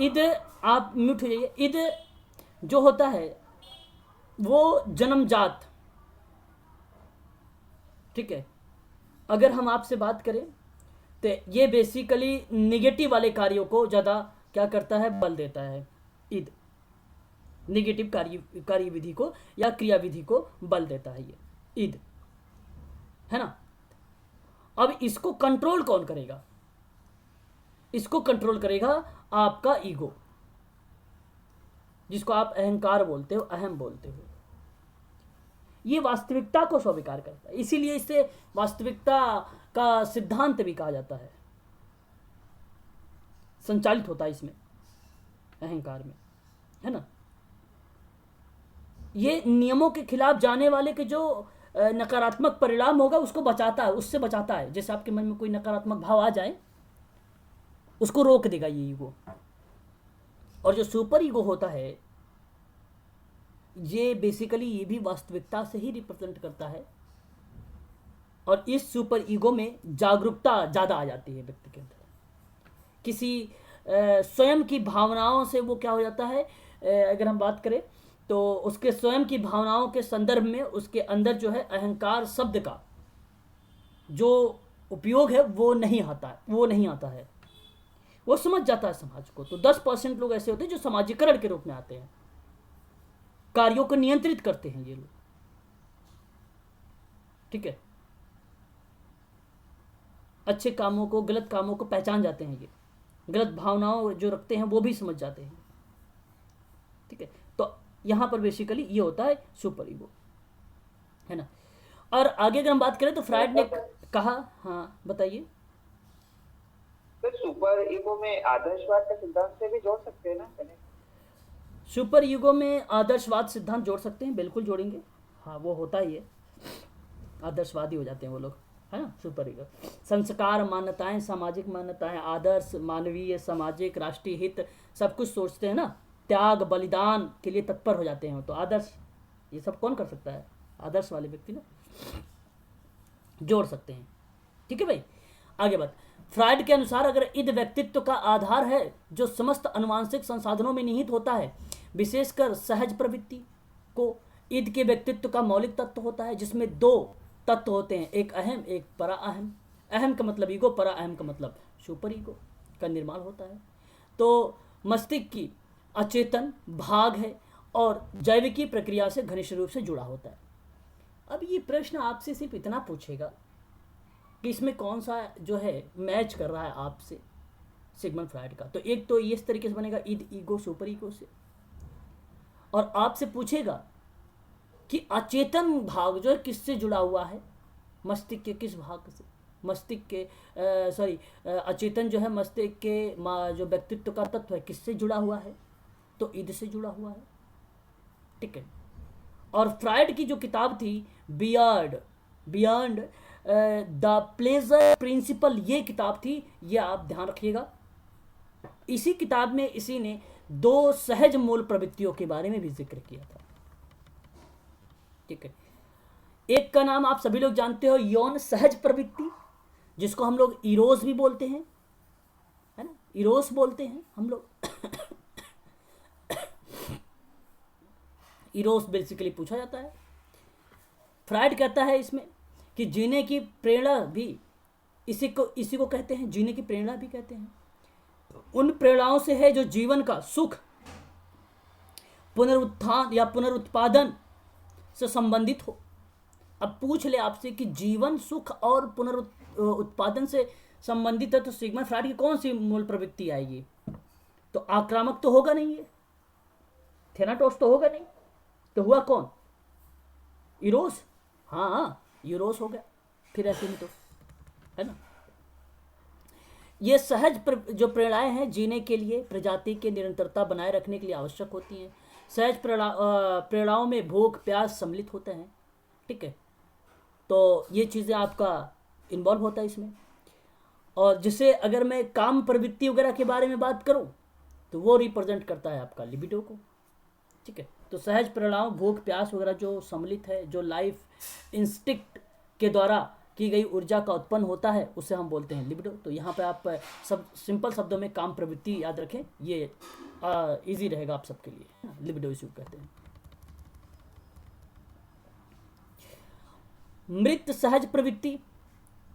ईद आप म्यूट हो जाइए। ईद जो होता है वो जन्मजात, ठीक है। अगर हम आपसे बात करें तो ये बेसिकली निगेटिव वाले कार्यों को ज़्यादा क्या करता है, बल देता है। ईद निगेटिव कार्यविधि को या क्रियाविधि को बल देता है, ये ईद है ना। अब इसको कंट्रोल कौन करेगा? इसको कंट्रोल करेगा आपका ईगो, जिसको आप अहंकार बोलते हो, अहम बोलते हो। ये वास्तविकता को स्वीकार करता है, इसीलिए इसे वास्तविकता का सिद्धांत भी कहा जाता है। संचालित होता है इसमें, अहंकार में, है ना। ये नियमों के खिलाफ जाने वाले के जो नकारात्मक परिणाम होगा उसको बचाता है, उससे बचाता है। जैसे आपके मन में कोई नकारात्मक भाव आ जाए उसको रोक देगा ये ईगो। और जो सुपर ईगो होता है ये बेसिकली ये भी वास्तविकता से ही रिप्रेजेंट करता है, और इस सुपर ईगो में जागरूकता ज़्यादा आ जाती है व्यक्ति के अंदर। किसी स्वयं की भावनाओं से वो क्या हो जाता है, अगर हम बात करें तो उसके स्वयं की भावनाओं के संदर्भ में उसके अंदर जो है अहंकार शब्द का जो उपयोग है वो नहीं आता है। वो समझ जाता है समाज को। तो 10% लोग ऐसे होते हैं जो समाजीकरण के रूप में आते हैं, कार्यों को नियंत्रित करते हैं ये लोग, ठीक है। अच्छे कामों को, गलत कामों को पहचान जाते हैं, ये गलत भावनाओं जो रखते हैं वो भी समझ जाते हैं, ठीक है। तो यहां पर बेसिकली ये होता है सुपर ईगो, है ना। और आगे अगर हम बात करें तो फ्रायड ने कहा, हाँ बताइए।
तो सुपर ईगो में आदर्शवाद का सिद्धांत से भी जोड़ सकते हैं ना?
सुपर ईगो में आदर्शवाद सिद्धांत जोड़ सकते हैं, बिल्कुल जोड़ेंगे। हाँ वो होता ही है, आदर्शवादी हो जाते हैं वो लोग, है ना। सुपर ईगो संस्कार, मान्यताएं, सामाजिक मान्यताएं, आदर्श, मानवीय, सामाजिक, राष्ट्रीय हित सब कुछ सोचते हैं ना। त्याग, बलिदान के लिए तत्पर हो जाते हैं। तो आदर्श, ये सब कौन कर सकता है? आदर्श वाले व्यक्ति ना जोड़ सकते हैं, ठीक है भाई। आगे बात, फ्रायड के अनुसार अगर ईद व्यक्तित्व का आधार है जो समस्त अनुवांशिक संसाधनों में निहित होता है, विशेषकर सहज प्रवृत्ति को ईद के व्यक्तित्व का मौलिक तत्व होता है, जिसमें 2 तत्व होते हैं, एक अहम, एक परा अहम। अहम का मतलब ईगो, परा अहम का मतलब सुपर ईगो का निर्माण होता है। तो मस्तिष्क की अचेतन भाग है और जैविकी प्रक्रिया से घनिष्ठ रूप से जुड़ा होता है। अब ये प्रश्न आपसे सिर्फ इतना पूछेगा कि इसमें कौन सा जो है मैच कर रहा है आपसे, सिगमंड फ्रायड का। तो एक तो ये इस तरीके से बनेगा ईद, ईगो, सुपर ईगो से, और आपसे पूछेगा कि अचेतन भाग जो है किससे जुड़ा हुआ है, मस्तिष्क के किस भाग से, मस्तिष्क के अचेतन जो है मस्तिष्क के जो व्यक्तित्व का तत्व है किससे जुड़ा हुआ है, तो ईद से जुड़ा हुआ है, ठीक है। और फ्रायड की जो किताब थी बियॉन्ड द प्लेजर प्रिंसिपल, ये किताब थी, ये आप ध्यान रखिएगा। इसी किताब में इसी ने 2 सहज मूल प्रवृत्तियों के बारे में भी जिक्र किया था, ठीक है। एक का नाम आप सभी लोग जानते हो, यौन सहज प्रवृत्ति, जिसको हम लोग इरोस भी बोलते हैं, है ना, इरोस बोलते हैं हम लोग। इरोस बेसिकली पूछा जाता है। फ्रायड कहता है इसमें कि जीने की प्रेरणा भी इसी को कहते हैं जीने की प्रेरणा भी कहते हैं। उन प्रेरणाओं से है जो जीवन का सुख, पुनरुत्थान या पुनरुत्पादन से संबंधित हो। अब पूछ ले आपसे कि जीवन सुख और पुनरुत्पादन से संबंधित है तो सिग्मंड फ्राइड की कौन सी मूल प्रवृत्ति आएगी? तो आक्रामक तो होगा नहीं, ये थेनाटोस तो होगा नहीं, तो हुआ कौन? इरोस। हाँ, यूरोस हो गया फिर ऐसे में, तो है ना। ये सहज जो प्रेरणाएं हैं जीने के लिए, प्रजाति की निरंतरता बनाए रखने के लिए आवश्यक होती हैं। सहज प्रेरणाओं में भूख प्यास सम्मिलित होते हैं, ठीक है। तो ये चीज़ें आपका इन्वॉल्व होता है इसमें। और जिसे अगर मैं काम प्रवृत्ति वगैरह के बारे में बात करूं तो वो रिप्रेजेंट करता है आपका लिबिडो को, ठीक है। तो सहज प्रेरणाओं, भूख प्यास वगैरह जो सम्मिलित है, जो लाइफ इंस्टिक्ट के द्वारा की गई ऊर्जा का उत्पन्न होता है, उसे हम बोलते हैं लिबिडो। तो यहाँ पे आप सब सिंपल शब्दों में काम प्रवृत्ति याद रखें, ये इजी रहेगा आप सबके लिए। लिबिडो इसी को कहते हैं। मृत सहज प्रवृत्ति,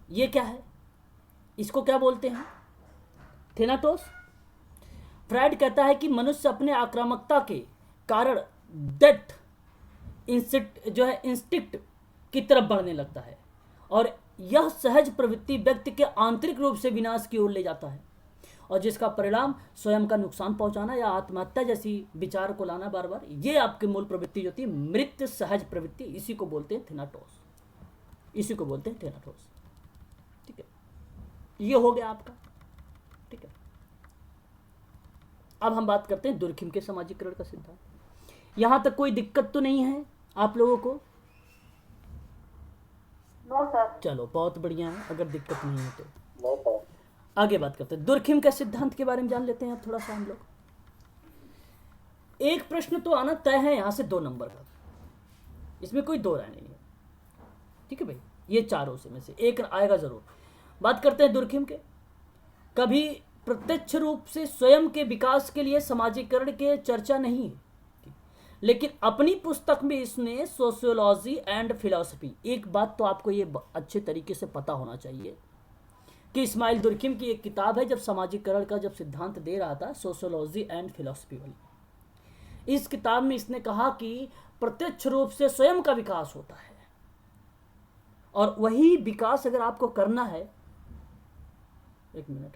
ये क्या है? इसको क्या बोलते हैं? थेनाटोस। फ्राइड कहता है कि मनुष्य अपने आक्रामकता के कारण डेथ इंस्टिक्ट की तरफ बढ़ने लगता है, और यह सहज प्रवृत्ति व्यक्ति के आंतरिक रूप से विनाश की ओर ले जाता है, और जिसका परिणाम स्वयं का नुकसान पहुंचाना या आत्महत्या जैसी विचार को लाना बार बार। ये आपकी मूल प्रवृत्ति जो होती है मृत सहज प्रवृत्ति, इसी को बोलते हैं थेनाटोस, इसी को बोलते हैं थेनाटोस, ठीक है। ये हो गया आपका, ठीक है। अब हम बात करते हैं दुर्खिम के सामाजिकरण का सिद्धांत। यहां तक कोई दिक्कत तो नहीं है आप लोगों को?
No sir.
चलो बहुत बढ़िया है, अगर दिक्कत नहीं है तो
नो सर।
आगे बात करते हैं। दुर्खिम के सिद्धांत के बारे में जान लेते हैं अब थोड़ा सा हम लोग। एक प्रश्न तो आना तय है यहां से 2 नंबर का, इसमें कोई दो राय नहीं है, ठीक है भाई। ये चारों से में से एक आएगा जरूर। बात करते हैं दुर्खिम के। कभी प्रत्यक्ष रूप से स्वयं के विकास के लिए सामाजिकरण के चर्चा नहीं है, लेकिन अपनी पुस्तक में इसने सोशियोलॉजी एंड फिलॉसफी, एक बात तो आपको ये अच्छे तरीके से पता होना चाहिए कि इस्माइल दुर्खिम की एक किताब है, जब सामाजिकरण का जब सिद्धांत दे रहा था, सोशियोलॉजी एंड फिलॉसफी वाली, इस किताब में इसने कहा कि प्रत्यक्ष रूप से स्वयं का विकास होता है, और वही विकास अगर आपको करना है, एक मिनट,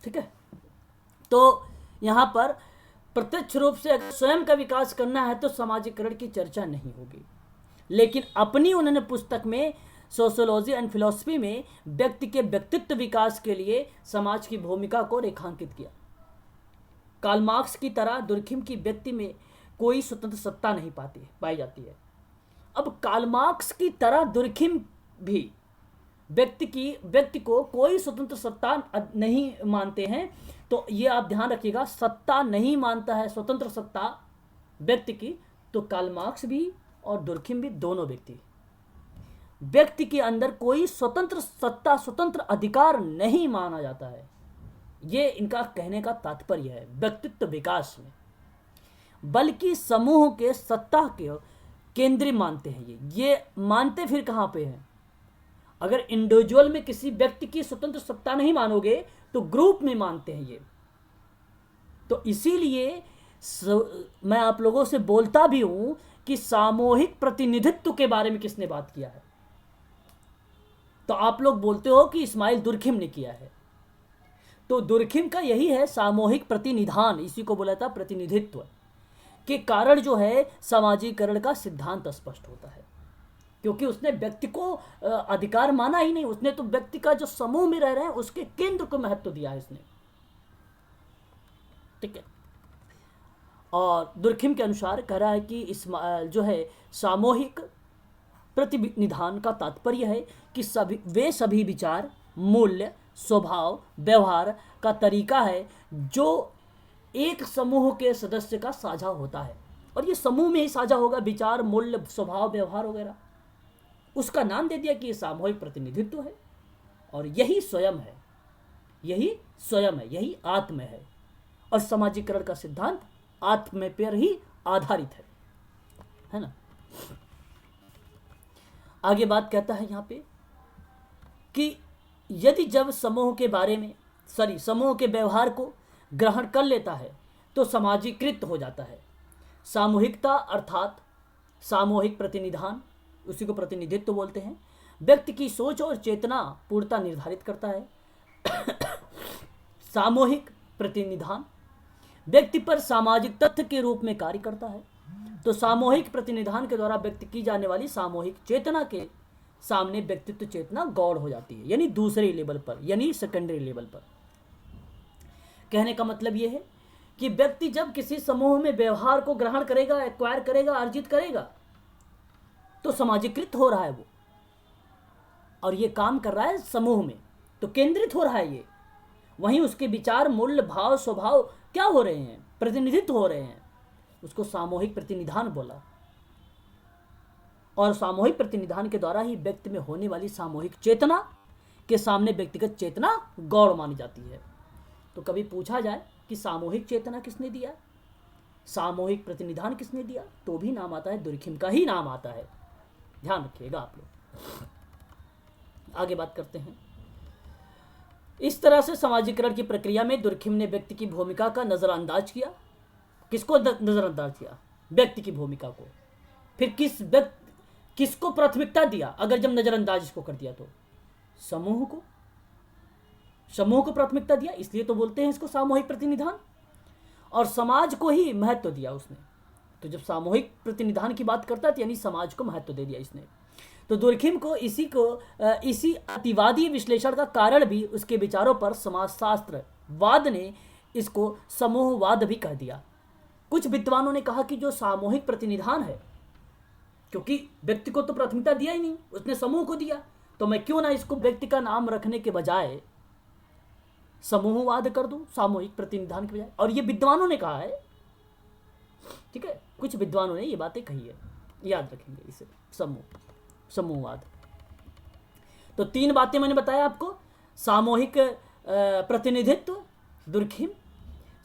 ठीक है। तो यहां पर प्रत्यक्ष रूप से अगर स्वयं का विकास करना है तो सामाजिकरण की चर्चा नहीं होगी, लेकिन अपनी उन्होंने पुस्तक में सोशियोलॉजी एंड फिलॉसफी में व्यक्ति के व्यक्तित्व विकास के लिए समाज की भूमिका को रेखांकित किया। कार्ल मार्क्स की तरह दुर्खिम की व्यक्ति में कोई स्वतंत्र सत्ता नहीं पाई जाती है। अब कार्ल मार्क्स की तरह दुर्खिम भी व्यक्ति को कोई स्वतंत्र सत्ता नहीं मानते हैं, तो ये आप ध्यान रखिएगा, सत्ता नहीं मानता है स्वतंत्र सत्ता व्यक्ति की, तो कार्ल मार्क्स भी और दुर्खिम भी दोनों व्यक्ति के अंदर कोई स्वतंत्र सत्ता, स्वतंत्र अधिकार नहीं माना जाता है। ये इनका कहने का तात्पर्य है व्यक्तित्व विकास में, बल्कि समूह के सत्ता के केंद्रीय मानते हैं। ये मानते फिर कहां पे हैं? अगर इंडिविजुअल में किसी व्यक्ति की स्वतंत्र सत्ता नहीं मानोगे तो ग्रुप में मानते हैं ये। तो इसीलिए मैं आप लोगों से बोलता भी हूं कि सामूहिक प्रतिनिधित्व के बारे में किसने बात किया है, तो आप लोग बोलते हो कि इस्माइल दुर्खिम ने किया है। तो दुर्खिम का यही है सामूहिक प्रतिनिधान, इसी को बोला था प्रतिनिधित्व के कारण जो है सामाजिकरण का सिद्धांत स्पष्ट होता है, क्योंकि उसने व्यक्ति को अधिकार माना ही नहीं, उसने तो व्यक्ति का जो समूह में रह रहे हैं उसके केंद्र को महत्व दिया है इसने, ठीक है। और दुर्खिम के अनुसार कह रहा है कि इस जो है सामूहिक प्रतिनिधान का तात्पर्य है कि सभी विचार, मूल्य, स्वभाव, व्यवहार का तरीका है जो एक समूह के सदस्य का साझा होता है, और ये समूह में ही साझा होगा, विचार, मूल्य, स्वभाव, व्यवहार वगैरह। उसका नाम दे दिया कि ये सामूहिक प्रतिनिधित्व है, और यही स्वयं है, यही आत्म है, और सामाजिकरण का सिद्धांत आत्म पर ही आधारित है ना। आगे बात कहता है यहाँ पे कि यदि जब समूह के व्यवहार को ग्रहण कर लेता है तो सामाजिकृत हो जाता है। सामूहिकता अर्थात सामूहिक प्रतिनिधान, उसी को प्रतिनिधित्व बोलते हैं, व्यक्ति की सोच और चेतना पूर्णता निर्धारित करता है। सामूहिक प्रतिनिधान व्यक्ति पर सामाजिक तथ्य के रूप में कार्य करता है। तो सामूहिक प्रतिनिधान के द्वारा व्यक्त की जाने वाली सामूहिक चेतना के सामने व्यक्तित्व चेतना गौड़ हो जाती है, यानी दूसरे लेवल पर, यानी सेकेंडरी लेवल पर। कहने का मतलब यह है कि व्यक्ति जब किसी समूह में व्यवहार को ग्रहण करेगा, एक्वायर करेगा, अर्जित करेगा, तो सामाजिकृत हो रहा है वो, और ये काम कर रहा है समूह में, तो केंद्रित हो रहा है ये। वहीं उसके विचार, मूल्य, भाव, स्वभाव क्या हो रहे हैं? प्रतिनिधित्व हो रहे हैं। उसको सामूहिक प्रतिनिधान बोला। और सामूहिक प्रतिनिधान के द्वारा ही व्यक्ति में होने वाली सामूहिक चेतना के सामने व्यक्तिगत चेतना गौड़ मानी जाती है। तो कभी पूछा जाए कि सामूहिक चेतना किसने दिया, सामूहिक प्रतिनिधान किसने दिया, तो भी नाम आता है दुर्खिम का ही नाम आता है। ध्यान रखिएगा आप लोग। आगे बात करते हैं। इस तरह से समाजीकरण की प्रक्रिया में दुर्खिम ने व्यक्ति की भूमिका का नजरअंदाज किया। किसको नजरअंदाज किया? व्यक्ति की भूमिका को। फिर किसको प्राथमिकता दिया? अगर जब नजरअंदाज इसको कर दिया तो समूह को प्राथमिकता दिया, इसलिए तो बोलते हैं इसको सामूहिक प्रतिनिधान। और समाज को ही महत्व दिया उसने। तो जब सामूहिक प्रतिनिधान की बात करता है यानी समाज को महत्व दे दिया इसने। तो दुर्खिम को इसी अतिवादी विश्लेषण का कारण भी उसके विचारों पर समाजशास्त्रवाद ने इसको समूहवाद भी कह दिया। कुछ विद्वानों ने कहा कि जो सामूहिक प्रतिनिधान है, क्योंकि व्यक्ति को तो प्राथमिकता दिया ही नहीं, उसने समूह को दिया, तो मैं क्यों ना इसको व्यक्ति का नाम रखने के बजाय समूहवाद कर दूं, सामूहिक प्रतिनिधान के बजाय। और ये विद्वानों ने कहा है, ठीक है, कुछ विद्वानों ने ये बातें कही है, याद रखेंगे इसे। समूहवाद। तो 3 बातें मैंने बताया आपको। सामूहिक प्रतिनिधित्व दुर्खिम,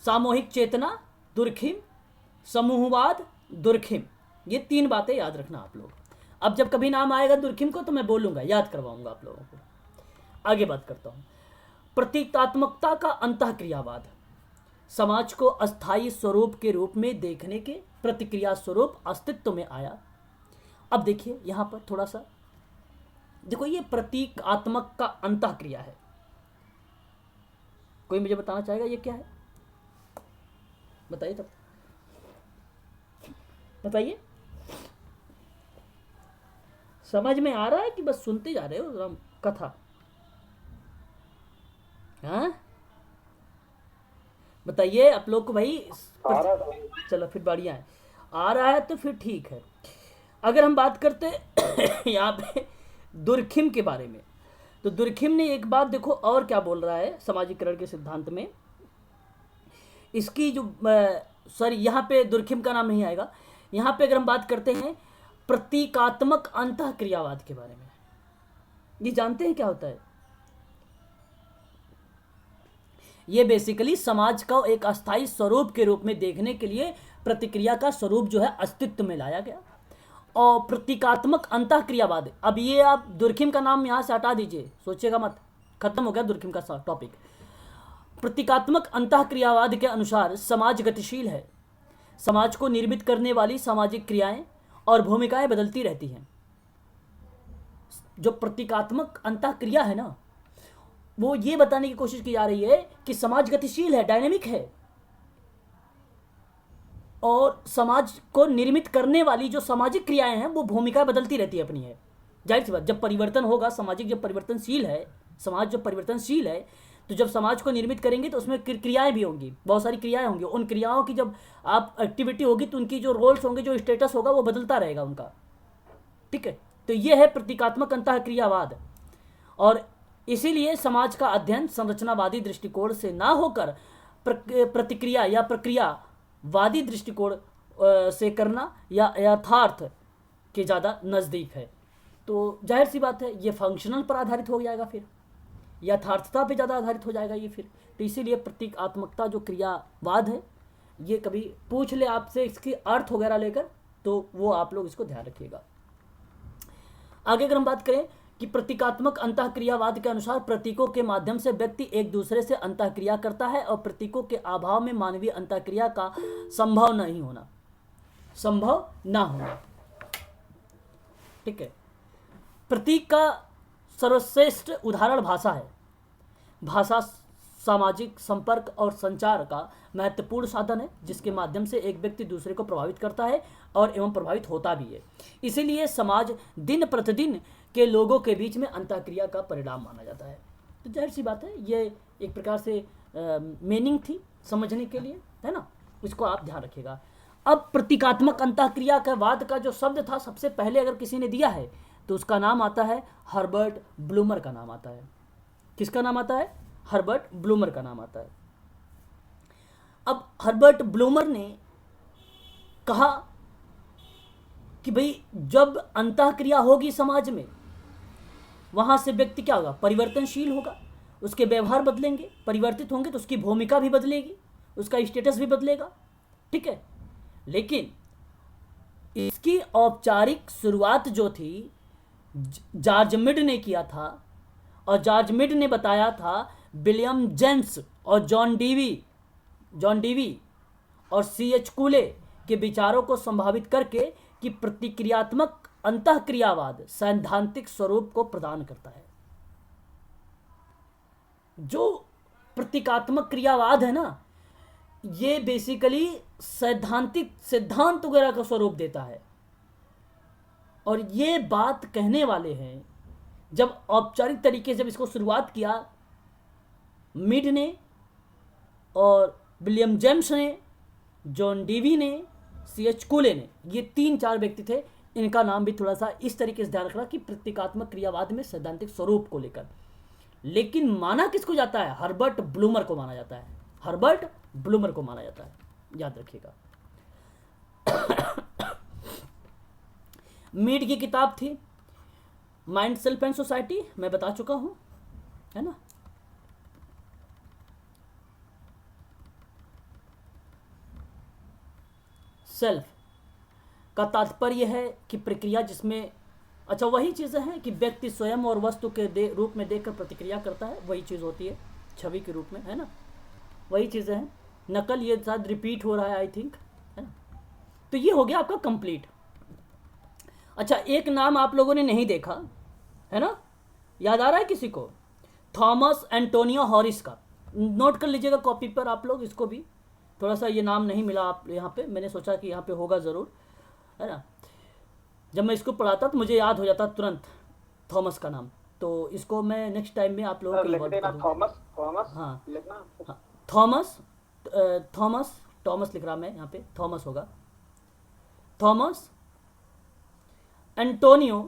सामूहिक चेतना दुर्खिम, समूहवाद दुर्खिम। ये 3 बातें याद रखना आप लोग। अब जब कभी नाम आएगा दुर्खिम को तो मैं बोलूंगा, याद करवाऊंगा आप लोगों को। आगे बात करता हूं। प्रतीकात्मकता का अंतःक्रियावाद समाज को अस्थायी स्वरूप के रूप में देखने के प्रतिक्रिया स्वरूप अस्तित्व में आया। अब देखिए यहां पर थोड़ा सा देखो, ये प्रतीकात्मक का अंतःक्रिया है। कोई मुझे बताना चाहेगा ये क्या है? बताइए तब, बताइए। समझ में आ रहा है कि बस सुनते जा रहे हो कथा? हाँ बताइए आप लोग को भाई। चलो फिर बढ़िया है, आ रहा है तो फिर ठीक है। अगर हम बात करते यहाँ पे दुर्खिम के बारे में, तो दुर्खिम ने एक बात देखो और क्या बोल रहा है समाजीकरण के सिद्धांत में। इसकी जो सॉरी, यहाँ पे दुर्खिम का नाम नहीं आएगा। यहाँ पे अगर हम बात करते हैं प्रतीकात्मक अंतःक्रियावाद के बारे में, ये जानते हैं क्या होता है? ये बेसिकली समाज का एक अस्थायी स्वरूप के रूप में देखने के लिए प्रतिक्रिया का स्वरूप जो है अस्तित्व में लाया गया। और प्रतीकात्मक अंतःक्रियावाद, अब ये आप दुर्खिम का नाम यहां से हटा दीजिए, सोचिएगा मत, खत्म हो गया दुर्खिम का टॉपिक। प्रतीकात्मक अंतःक्रियावाद के अनुसार समाज गतिशील है। समाज को निर्मित करने वाली सामाजिक क्रियाएं और भूमिकाएं बदलती रहती हैं। जो प्रतीकात्मक अंतःक्रिया है ना, वो ये बताने की कोशिश की जा रही है कि समाज गतिशील है, डायनेमिक है, और समाज को निर्मित करने वाली जो सामाजिक क्रियाएं हैं वो भूमिका बदलती रहती है अपनी है। जाहिर सी बात, जब परिवर्तन होगा, सामाजिक जब परिवर्तनशील है, समाज जब परिवर्तनशील है, तो जब समाज को निर्मित करेंगे तो उसमें क्रियाएं भी होंगी, बहुत सारी क्रियाएं होंगी। उन क्रियाओं की जब आप एक्टिविटी होगी तो उनकी जो रोल्स होंगे, जो स्टेटस होगा वो बदलता रहेगा उनका, ठीक है। तो ये है प्रतीकात्मक अंतःक्रियावाद। और इसीलिए समाज का अध्ययन संरचनावादी दृष्टिकोण से ना होकर प्रतिक्रिया या प्रक्रियावादी दृष्टिकोण से करना या यथार्थ के ज़्यादा नज़दीक है। तो जाहिर सी बात है ये फंक्शनल पर आधारित हो जाएगा, फिर यथार्थता पे ज़्यादा आधारित हो जाएगा ये फिर। तो इसीलिए प्रतीकात्मकता जो क्रियावाद है, ये कभी पूछ ले आपसे इसकी अर्थ वगैरह लेकर, तो वो आप लोग इसको ध्यान रखिएगा। आगे अगर हम बात करें कि प्रतीकात्मक अंतःक्रियावाद के अनुसार प्रतीकों के माध्यम से व्यक्ति एक दूसरे से अंतःक्रिया करता है और प्रतीकों के अभाव में मानवीय अंतःक्रिया का संभव ना होना। ठीक है। प्रतीक का सर्वश्रेष्ठ उदाहरण भाषा है। भाषा सामाजिक संपर्क और संचार का महत्वपूर्ण साधन है जिसके माध्यम से एक व्यक्ति दूसरे को प्रभावित करता है और एवं प्रभावित होता भी है। इसीलिए समाज दिन प्रतिदिन के लोगों के बीच में अंतःक्रिया का परिणाम माना जाता है। तो जाहिर सी बात है, ये एक प्रकार से मीनिंग थी समझने के लिए, है ना। इसको आप ध्यान रखिएगा। अब प्रतीकात्मक अंतःक्रिया का वाद का जो शब्द था सबसे पहले अगर किसी ने दिया है तो उसका नाम आता है हर्बर्ट ब्लूमर का नाम आता है। किसका नाम आता है? हर्बर्ट ब्लूमर का नाम आता है। अब हर्बर्ट ब्लूमर ने कहा कि भाई जब अंतःक्रिया होगी समाज में, वहां से व्यक्ति क्या होगा? परिवर्तनशील होगा, उसके व्यवहार बदलेंगे, परिवर्तित होंगे तो उसकी भूमिका भी बदलेगी, उसका स्टेटस भी बदलेगा। ठीक है। लेकिन इसकी औपचारिक शुरुआत जो थी जॉर्ज मिड ने किया था, और जॉर्ज मिड ने बताया था विलियम जेम्स और जॉन डीवी और C.H. कूले के विचारों को संभावित करके कि प्रतिक्रियात्मक अंतःक्रियावाद सैद्धांतिक स्वरूप को प्रदान करता है। जो प्रतीकात्मक क्रियावाद है ना, ये बेसिकली सैद्धांतिक सिद्धांत वगैरह का स्वरूप देता है। और ये बात कहने वाले हैं जब औपचारिक तरीके से जब इसको शुरुआत किया मिड ने और विलियम जेम्स ने, जॉन डीवी ने, C.H. कूले ने, ये 3-4 व्यक्ति थे। इनका नाम भी थोड़ा सा इस तरीके से ध्यान रखना कि प्रतीकात्मक क्रियावाद में सैद्धांतिक स्वरूप को लेकर। लेकिन माना किसको जाता है? हर्बर्ट ब्लूमर को माना जाता है। हर्बर्ट ब्लूमर को माना जाता है, याद रखिएगा। मीड की किताब थी माइंड, सेल्फ एंड सोसाइटी, मैं बता चुका हूं, है ना। सेल्फ का तात्पर्य है कि प्रक्रिया जिसमें, अच्छा वही चीज़ें हैं कि व्यक्ति स्वयं और वस्तु के रूप में देखकर प्रतिक्रिया करता है, वही चीज़ होती है छवि के रूप में, है ना। वही चीज़ें हैं। नकल ये शायद रिपीट हो रहा है, आई थिंक, है ना। तो ये हो गया आपका कंप्लीट। अच्छा, एक नाम आप लोगों ने नहीं देखा है ना, याद आ रहा है किसी को? थॉमस एंटोनियो हॉरिस का। नोट कर लीजिएगा कॉपी पर आप लोग इसको भी। थोड़ा सा ये नाम नहीं मिला आप यहाँ पे, मैंने सोचा कि यहाँ पे होगा ज़रूर, है ना। जब मैं इसको पढ़ाता तो मुझे याद हो जाता तुरंत थॉमस का नाम, तो इसको मैं नेक्स्ट टाइम में आप लोगों को इन्वॉल्व करूँगा। हाँ, थॉमस लिख रहा मैं यहाँ पे, थॉमस होगा। थॉमस एंटोनियो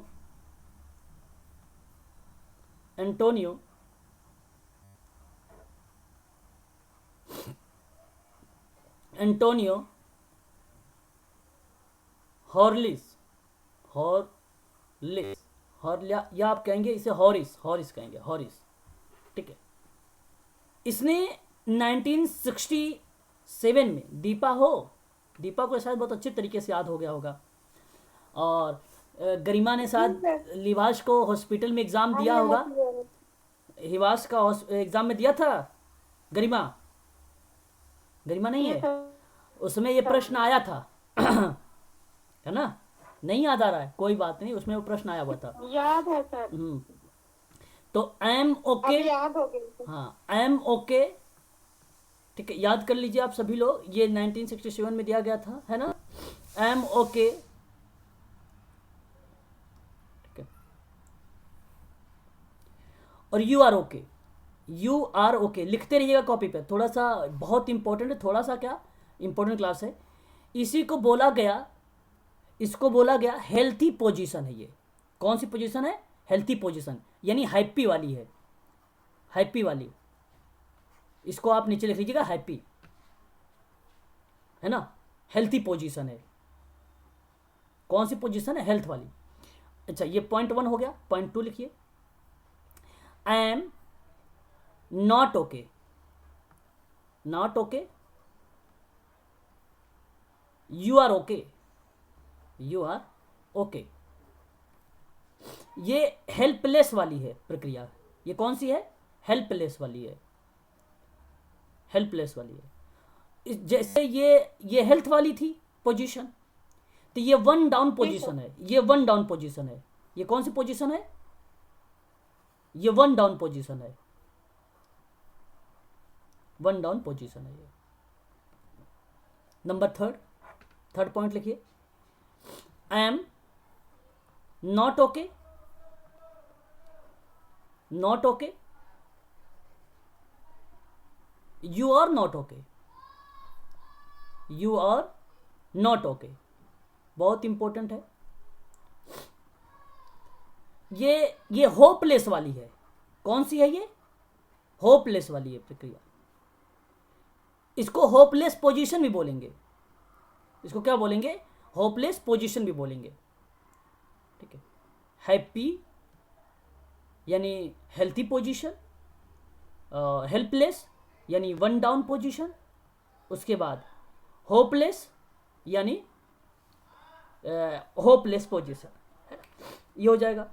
हॉर्लिस, या आप कहेंगे इसे हॉरिस कहेंगे, हॉरिस। ठीक है। इसने 1967 में दीपा को शायद बहुत अच्छे तरीके से याद हो गया होगा, और गरिमा ने शायद लिवाश को हॉस्पिटल में एग्जाम दिया होगा। हिवास का एग्जाम में दिया था गरिमा नहीं है, उसमें ये प्रश्न आया था है ना। नहीं याद आ रहा है, कोई बात नहीं, उसमें वो प्रश्न आया हुआ था।
याद है सर।
तो एम ओके,
याद हो गया।
हाँ एम ओके, ठीक है, याद कर लीजिए आप सभी लोग, ये 1967 में दिया गया था, है ना। एम ओके, ठीक है, और यू आर ओके लिखते रहिएगा कॉपी पे। थोड़ा सा बहुत इंपॉर्टेंट है, थोड़ा सा क्या इंपॉर्टेंट क्लास है। इसको बोला गया हेल्थी पोजीशन है। ये कौन सी पोजीशन है? हेल्थी पोजीशन, यानी हैप्पी वाली है, हैप्पी वाली। इसको आप नीचे लिख लीजिएगा, हैप्पी, है ना। हेल्थी पोजीशन है, कौन सी पोजीशन है? हेल्थ वाली। अच्छा, ये पॉइंट 1 हो गया। पॉइंट 2 लिखिए, I am not okay, you are okay, ये हेल्पलेस वाली है प्रक्रिया। ये कौन सी है? हेल्पलेस वाली है, हेल्पलेस वाली है। जैसे ये हेल्थ वाली थी पोजीशन, तो ये वन डाउन पोजीशन है, ये वन डाउन पोजीशन है। ये कौन सी पोजीशन है? ये one down position one, down down position है ये। नंबर थर्ड पॉइंट लिखिए, I am not okay, not okay, you are not okay, you are not okay, बहुत इंपॉर्टेंट है। ये होपलेस वाली है। कौन सी है ये? होपलेस वाली है प्रक्रिया। इसको होपलेस पोजीशन भी बोलेंगे। इसको क्या बोलेंगे? होपलेस पोजीशन भी बोलेंगे। ठीक है। हैप्पी यानी हेल्थी पोजीशन, हेल्पलेस यानी वन डाउन पोजीशन, उसके बाद होपलेस यानी होपलेस पोजीशन, ये हो जाएगा।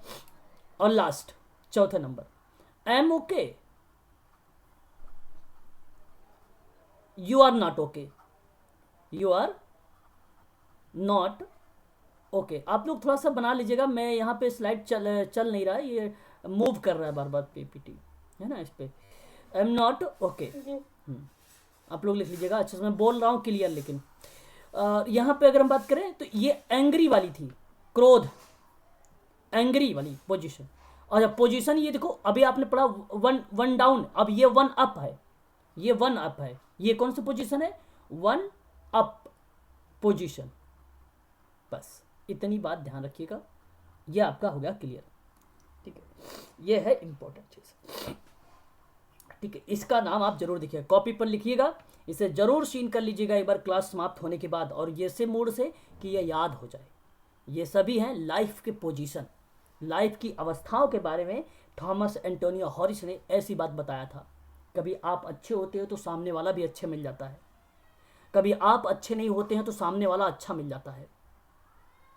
और लास्ट चौथा नंबर, I am okay, you are not okay, you are not okay. आप लोग थोड़ा सा बना लीजिएगा, मैं यहाँ पे स्लाइड चल नहीं रहा है, ये मूव कर रहा है बार बार पीपीटी, है ना, इस पे। आई एम नॉट ओके, आप लोग लिख लीजिएगा अच्छे से, मैं बोल रहा हूँ क्लियर। लेकिन यहाँ पे अगर हम बात करें तो ये एंग्री वाली थी, क्रोध, एंग्री वाली पोजीशन। और पोजीशन ये देखो, अभी आपने पढ़ा वन डाउन, अब ये वन अप है, ये वन अप है। ये कौन सी position one? One up position. बस इतनी बात ध्यान रखिएगा, ये आपका हो गया क्लियर। ठीक है, ये है इंपॉर्टेंट चीज। ठीक है, इसका नाम आप जरूर देखिएगा, कॉपी पर लिखिएगा, इसे जरूर सीन कर लीजिएगा एक बार क्लास समाप्त होने के बाद, और ये से मूड से कि ये याद हो जाए। ये सभी हैं लाइफ के पोजीशन, लाइफ की अवस्थाओं के बारे में थॉमस एंटोनियो हॉरिस ने ऐसी बात बताया था। कभी आप अच्छे होते हो तो सामने वाला भी अच्छे मिल जाता है, कभी आप अच्छे नहीं होते हैं तो सामने वाला अच्छा मिल जाता है।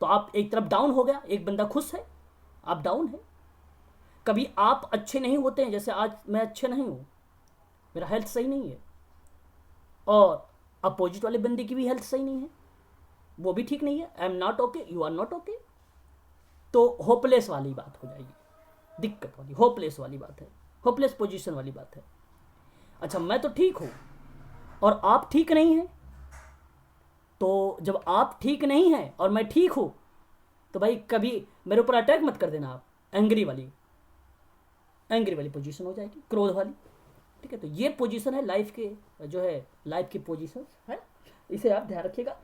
तो आप एक तरफ डाउन हो गया, एक बंदा खुश है, आप डाउन है। कभी आप अच्छे नहीं होते हैं, जैसे आज मैं अच्छे नहीं हूँ, मेरा हेल्थ सही नहीं है, और अपोजिट वाले बंदे की भी हेल्थ सही नहीं है, वो भी ठीक नहीं है, I am not okay, you are not okay, तो होपलेस वाली बात हो जाएगी, दिक्कत वाली, होपलेस वाली बात है, होपलेस पोजीशन वाली बात है। अच्छा, मैं तो ठीक हूं और आप ठीक नहीं हैं, तो जब आप ठीक नहीं हैं और मैं ठीक हूं, तो भाई कभी मेरे ऊपर अटैक मत कर देना आप, एंग्री वाली पोजीशन हो जाएगी, क्रोध वाली। ठीक है, तो ये पोजीशन है लाइफ के, जो है लाइफ की पोजीशन है, इसे आप ध्यान रखिएगा।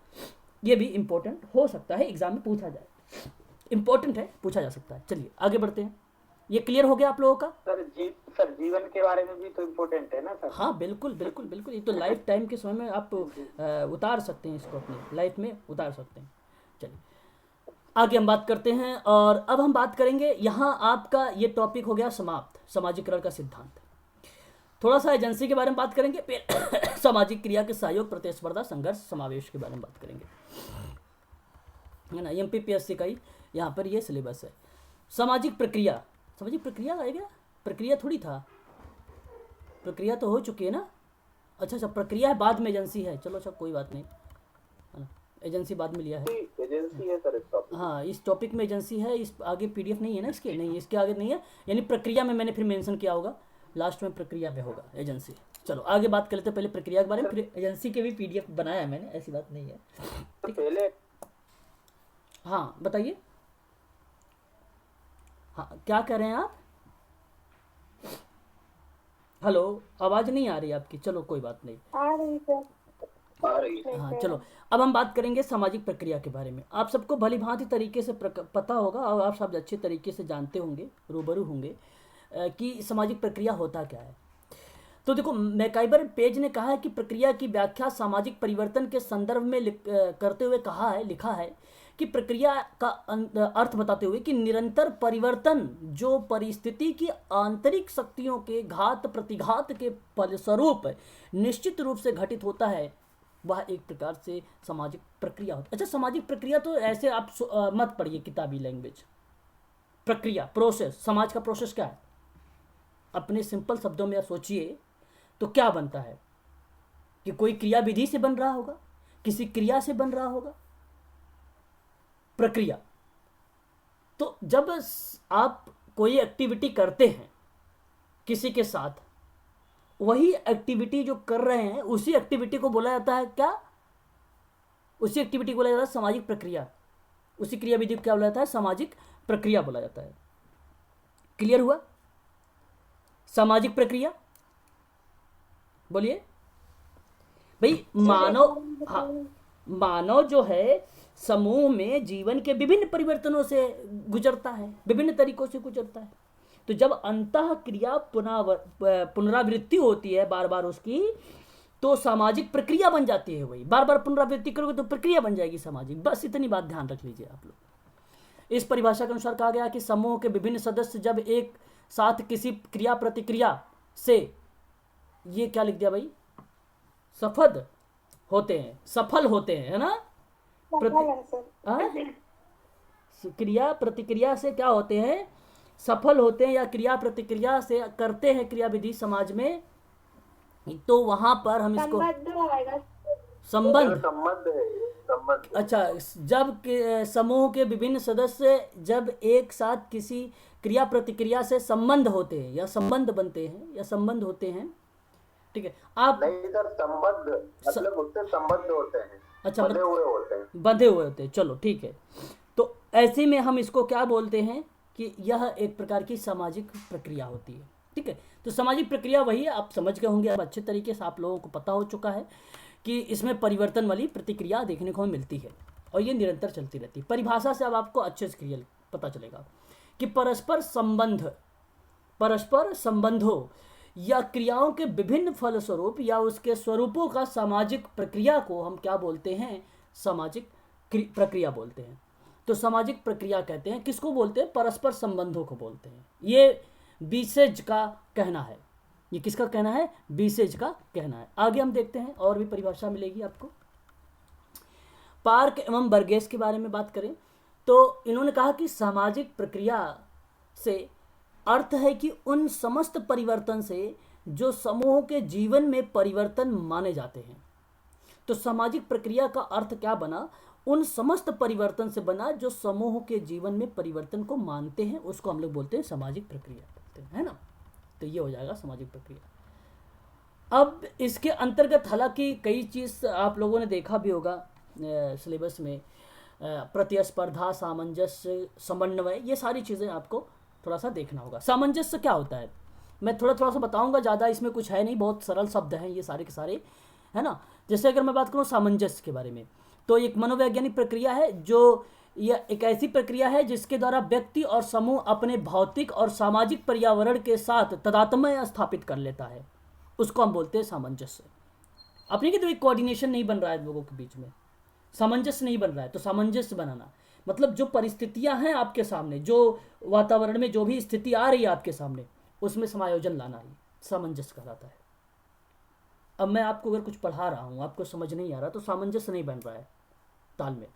ये भी इंपॉर्टेंट हो सकता है, एग्जाम में पूछा जाए, इंपॉर्टेंट है, पूछा जा सकता है। चलिए आगे बढ़ते हैं। ये क्लियर हो गया आप लोगों का?
सर जीवन के बारे में भी तो इम्पोर्टेंट है ना सर?
हाँ बिल्कुल बिल्कुल बिल्कुल, ये तो लाइफ टाइम के समय में आप उतार सकते हैं, इसको अपनी लाइफ में उतार सकते हैं। चलिए आगे हम बात करते हैं, और अब हम बात करेंगे, यहाँ आपका ये टॉपिक हो गया समाप्त, सामाजिकरण का सिद्धांत। थोड़ा सा एजेंसी के बारे में बात करेंगे, फिर सामाजिक क्रिया के सहयोग, प्रतिस्पर्धा, संघर्ष, समावेश के बारे में बात करेंगे, है ना। एमपीपीएससी का ही यहाँ पर ये सिलेबस है। सामाजिक प्रक्रिया, सामाजिक प्रक्रिया आएगा, प्रक्रिया थोड़ी था, प्रक्रिया तो हो चुकी है ना। अच्छा, प्रक्रिया है, बाद में एजेंसी है, चलो अच्छा कोई बात नहीं, है ना, एजेंसी बाद में लिया है,
एजेंसी है सर इस टॉपिक।
हाँ इस टॉपिक में एजेंसी है, इस आगे पीडीएफ नहीं है ना इसके, नहीं इसके आगे नहीं है, यानी प्रक्रिया में मैंने फिर मेंशन किया होगा, लास्ट में प्रक्रिया में होगा एजेंसी। चलो आगे बात कर लेते हैं, पहले प्रक्रिया के बारे में, फिर एजेंसी के भी पीडीएफ बनाया है मैंने, ऐसी बात नहीं है।
तो पहले
हाँ बताइए, हाँ क्या कह रहे हैं आप? हेलो, आवाज़ नहीं आ रही आपकी, चलो कोई बात नहीं।
आ रही सर।
आ रही है।
हाँ चलो, अब हम बात करेंगे सामाजिक प्रक्रिया के बारे में। आप सबको भली भांति तरीके से पता होगा, और आप सब अच्छे तरीके से जानते होंगे, रूबरू होंगे कि सामाजिक प्रक्रिया होता क्या है। तो देखो, मैकाइबर पेज ने कहा है कि प्रक्रिया की व्याख्या सामाजिक परिवर्तन के संदर्भ में करते हुए लिखा है कि प्रक्रिया का अर्थ बताते हुए कि निरंतर परिवर्तन जो परिस्थिति की आंतरिक शक्तियों के घात प्रतिघात के फलस्वरूप निश्चित रूप से घटित होता है, वह एक प्रकार से सामाजिक प्रक्रिया होता है। अच्छा, सामाजिक प्रक्रिया तो ऐसे आप मत पढ़िए किताबी लैंग्वेज, प्रक्रिया, प्रोसेस, समाज का प्रोसेस क्या है? अपने सिंपल शब्दों में आप सोचिए तो क्या बनता है कि कोई क्रिया विधि से बन रहा होगा, किसी क्रिया से बन रहा होगा, प्रक्रिया। तो जब आप कोई एक्टिविटी करते हैं किसी के साथ, वही एक्टिविटी जो कर रहे हैं उसी एक्टिविटी को बोला जाता है क्या? उसी एक्टिविटी को बोला जाता है सामाजिक प्रक्रिया। उसी क्रिया विधि को क्या बोला जाता है? सामाजिक प्रक्रिया बोला जाता है। क्लियर हुआ? सामाजिक प्रक्रिया बोलिए भाई। मानव जो है समूह में जीवन के विभिन्न परिवर्तनों से गुजरता है, विभिन्न तरीकों से गुजरता है। तो जब अंतः क्रिया पुनरावृत्ति होती है बार बार उसकी, तो सामाजिक प्रक्रिया बन जाती है। वही बार बार पुनरावृत्ति करोगे तो प्रक्रिया बन जाएगी सामाजिक। बस इतनी बात ध्यान रख लीजिए आप लोग। इस परिभाषा के अनुसार कहा गया कि समूह के विभिन्न सदस्य जब एक साथ किसी क्रिया प्रतिक्रिया से, ये क्या लिख दिया भाई, सफल होते हैं, है ना? क्रिया प्रतिक्रिया से क्या होते हैं? सफल होते हैं, या क्रिया प्रतिक्रिया से करते हैं क्रिया विधि समाज में, तो वहां पर हम इसको संबंध। अच्छा, जब समूह के विभिन्न सदस्य जब एक साथ किसी क्रिया प्रतिक्रिया से संबंध होते हैं या संबंध बनते हैं या संबंध होते हैं, ठीक है। आप
नहीं सर, संबंध मतलब उससे संबंध होते हैं।
अच्छा,
बंधे हुए होते हैं।
बंधे हुए होते हैं, चलो ठीक है। तो ऐसे में हम इसको क्या बोलते हैं कि यह एक प्रकार की सामाजिक प्रक्रिया होती है, ठीक है। तो सामाजिक प्रक्रिया वही है, आप समझ गए होंगे अब अच्छे तरीके से, आप लोगों को पता हो चुका है कि इसमें परिवर्तन वाली प्रतिक्रिया देखने को मिलती है और ये निरंतर चलती रहती है। परिभाषा से अब आपको अच्छे से क्लियर पता चलेगा कि परस्पर संबंधों या क्रियाओं के विभिन्न फलस्वरूप या उसके स्वरूपों का सामाजिक प्रक्रिया को हम क्या बोलते हैं? सामाजिक प्रक्रिया बोलते हैं। तो सामाजिक प्रक्रिया कहते हैं किसको बोलते हैं? परस्पर संबंधों को बोलते हैं। ये बीसेज का कहना है। ये किसका कहना है? बीसेज का कहना है। आगे हम देखते हैं, और भी परिभाषा मिलेगी आपको। पार्क एवं बर्गेस के बारे में बात करें तो इन्होंने कहा कि सामाजिक प्रक्रिया से अर्थ है कि उन समस्त परिवर्तन से जो समूह के जीवन में परिवर्तन माने जाते हैं। तो सामाजिक प्रक्रिया का अर्थ क्या बना? उन समस्त परिवर्तन से बना जो समूह के जीवन में परिवर्तन को मानते हैं, उसको हम लोग बोलते हैं सामाजिक प्रक्रिया बोलते हैं, है ना? तो ये हो जाएगा सामाजिक प्रक्रिया। अब इसके अंतर्गत हालांकि कई चीज़ आप लोगों ने देखा भी होगा सिलेबस में, प्रतिस्पर्धा, सामंजस्य, समन्वय, ये सारी चीज़ें आपको थोड़ा सा देखना होगा। सामंजस्य क्या होता है मैं थोड़ा सा बताऊंगा, ज़्यादा इसमें कुछ है नहीं, बहुत सरल शब्द हैं ये सारे के सारे, है ना। जैसे अगर मैं बात करूँ सामंजस्य के बारे में, तो एक मनोवैज्ञानिक प्रक्रिया है जो यह एक ऐसी प्रक्रिया है जिसके द्वारा व्यक्ति और समूह अपने भौतिक और सामाजिक पर्यावरण के साथ तादात्म्य स्थापित कर लेता है, उसको हम बोलते हैं सामंजस्य। अपने की तो एक कोऑर्डिनेशन नहीं बन रहा है लोगों के बीच में, सामंजस्य नहीं बन रहा है, तो सामंजस्य बनाना मतलब जो परिस्थितियां हैं आपके सामने, जो वातावरण में जो भी स्थिति आ रही है आपके सामने, उसमें समायोजन लाना ही सामंजस्य कहलाता है। अब मैं आपको अगर कुछ पढ़ा रहा हूँ, आपको समझ नहीं आ रहा, तो सामंजस्य नहीं बन रहा है तालमेल।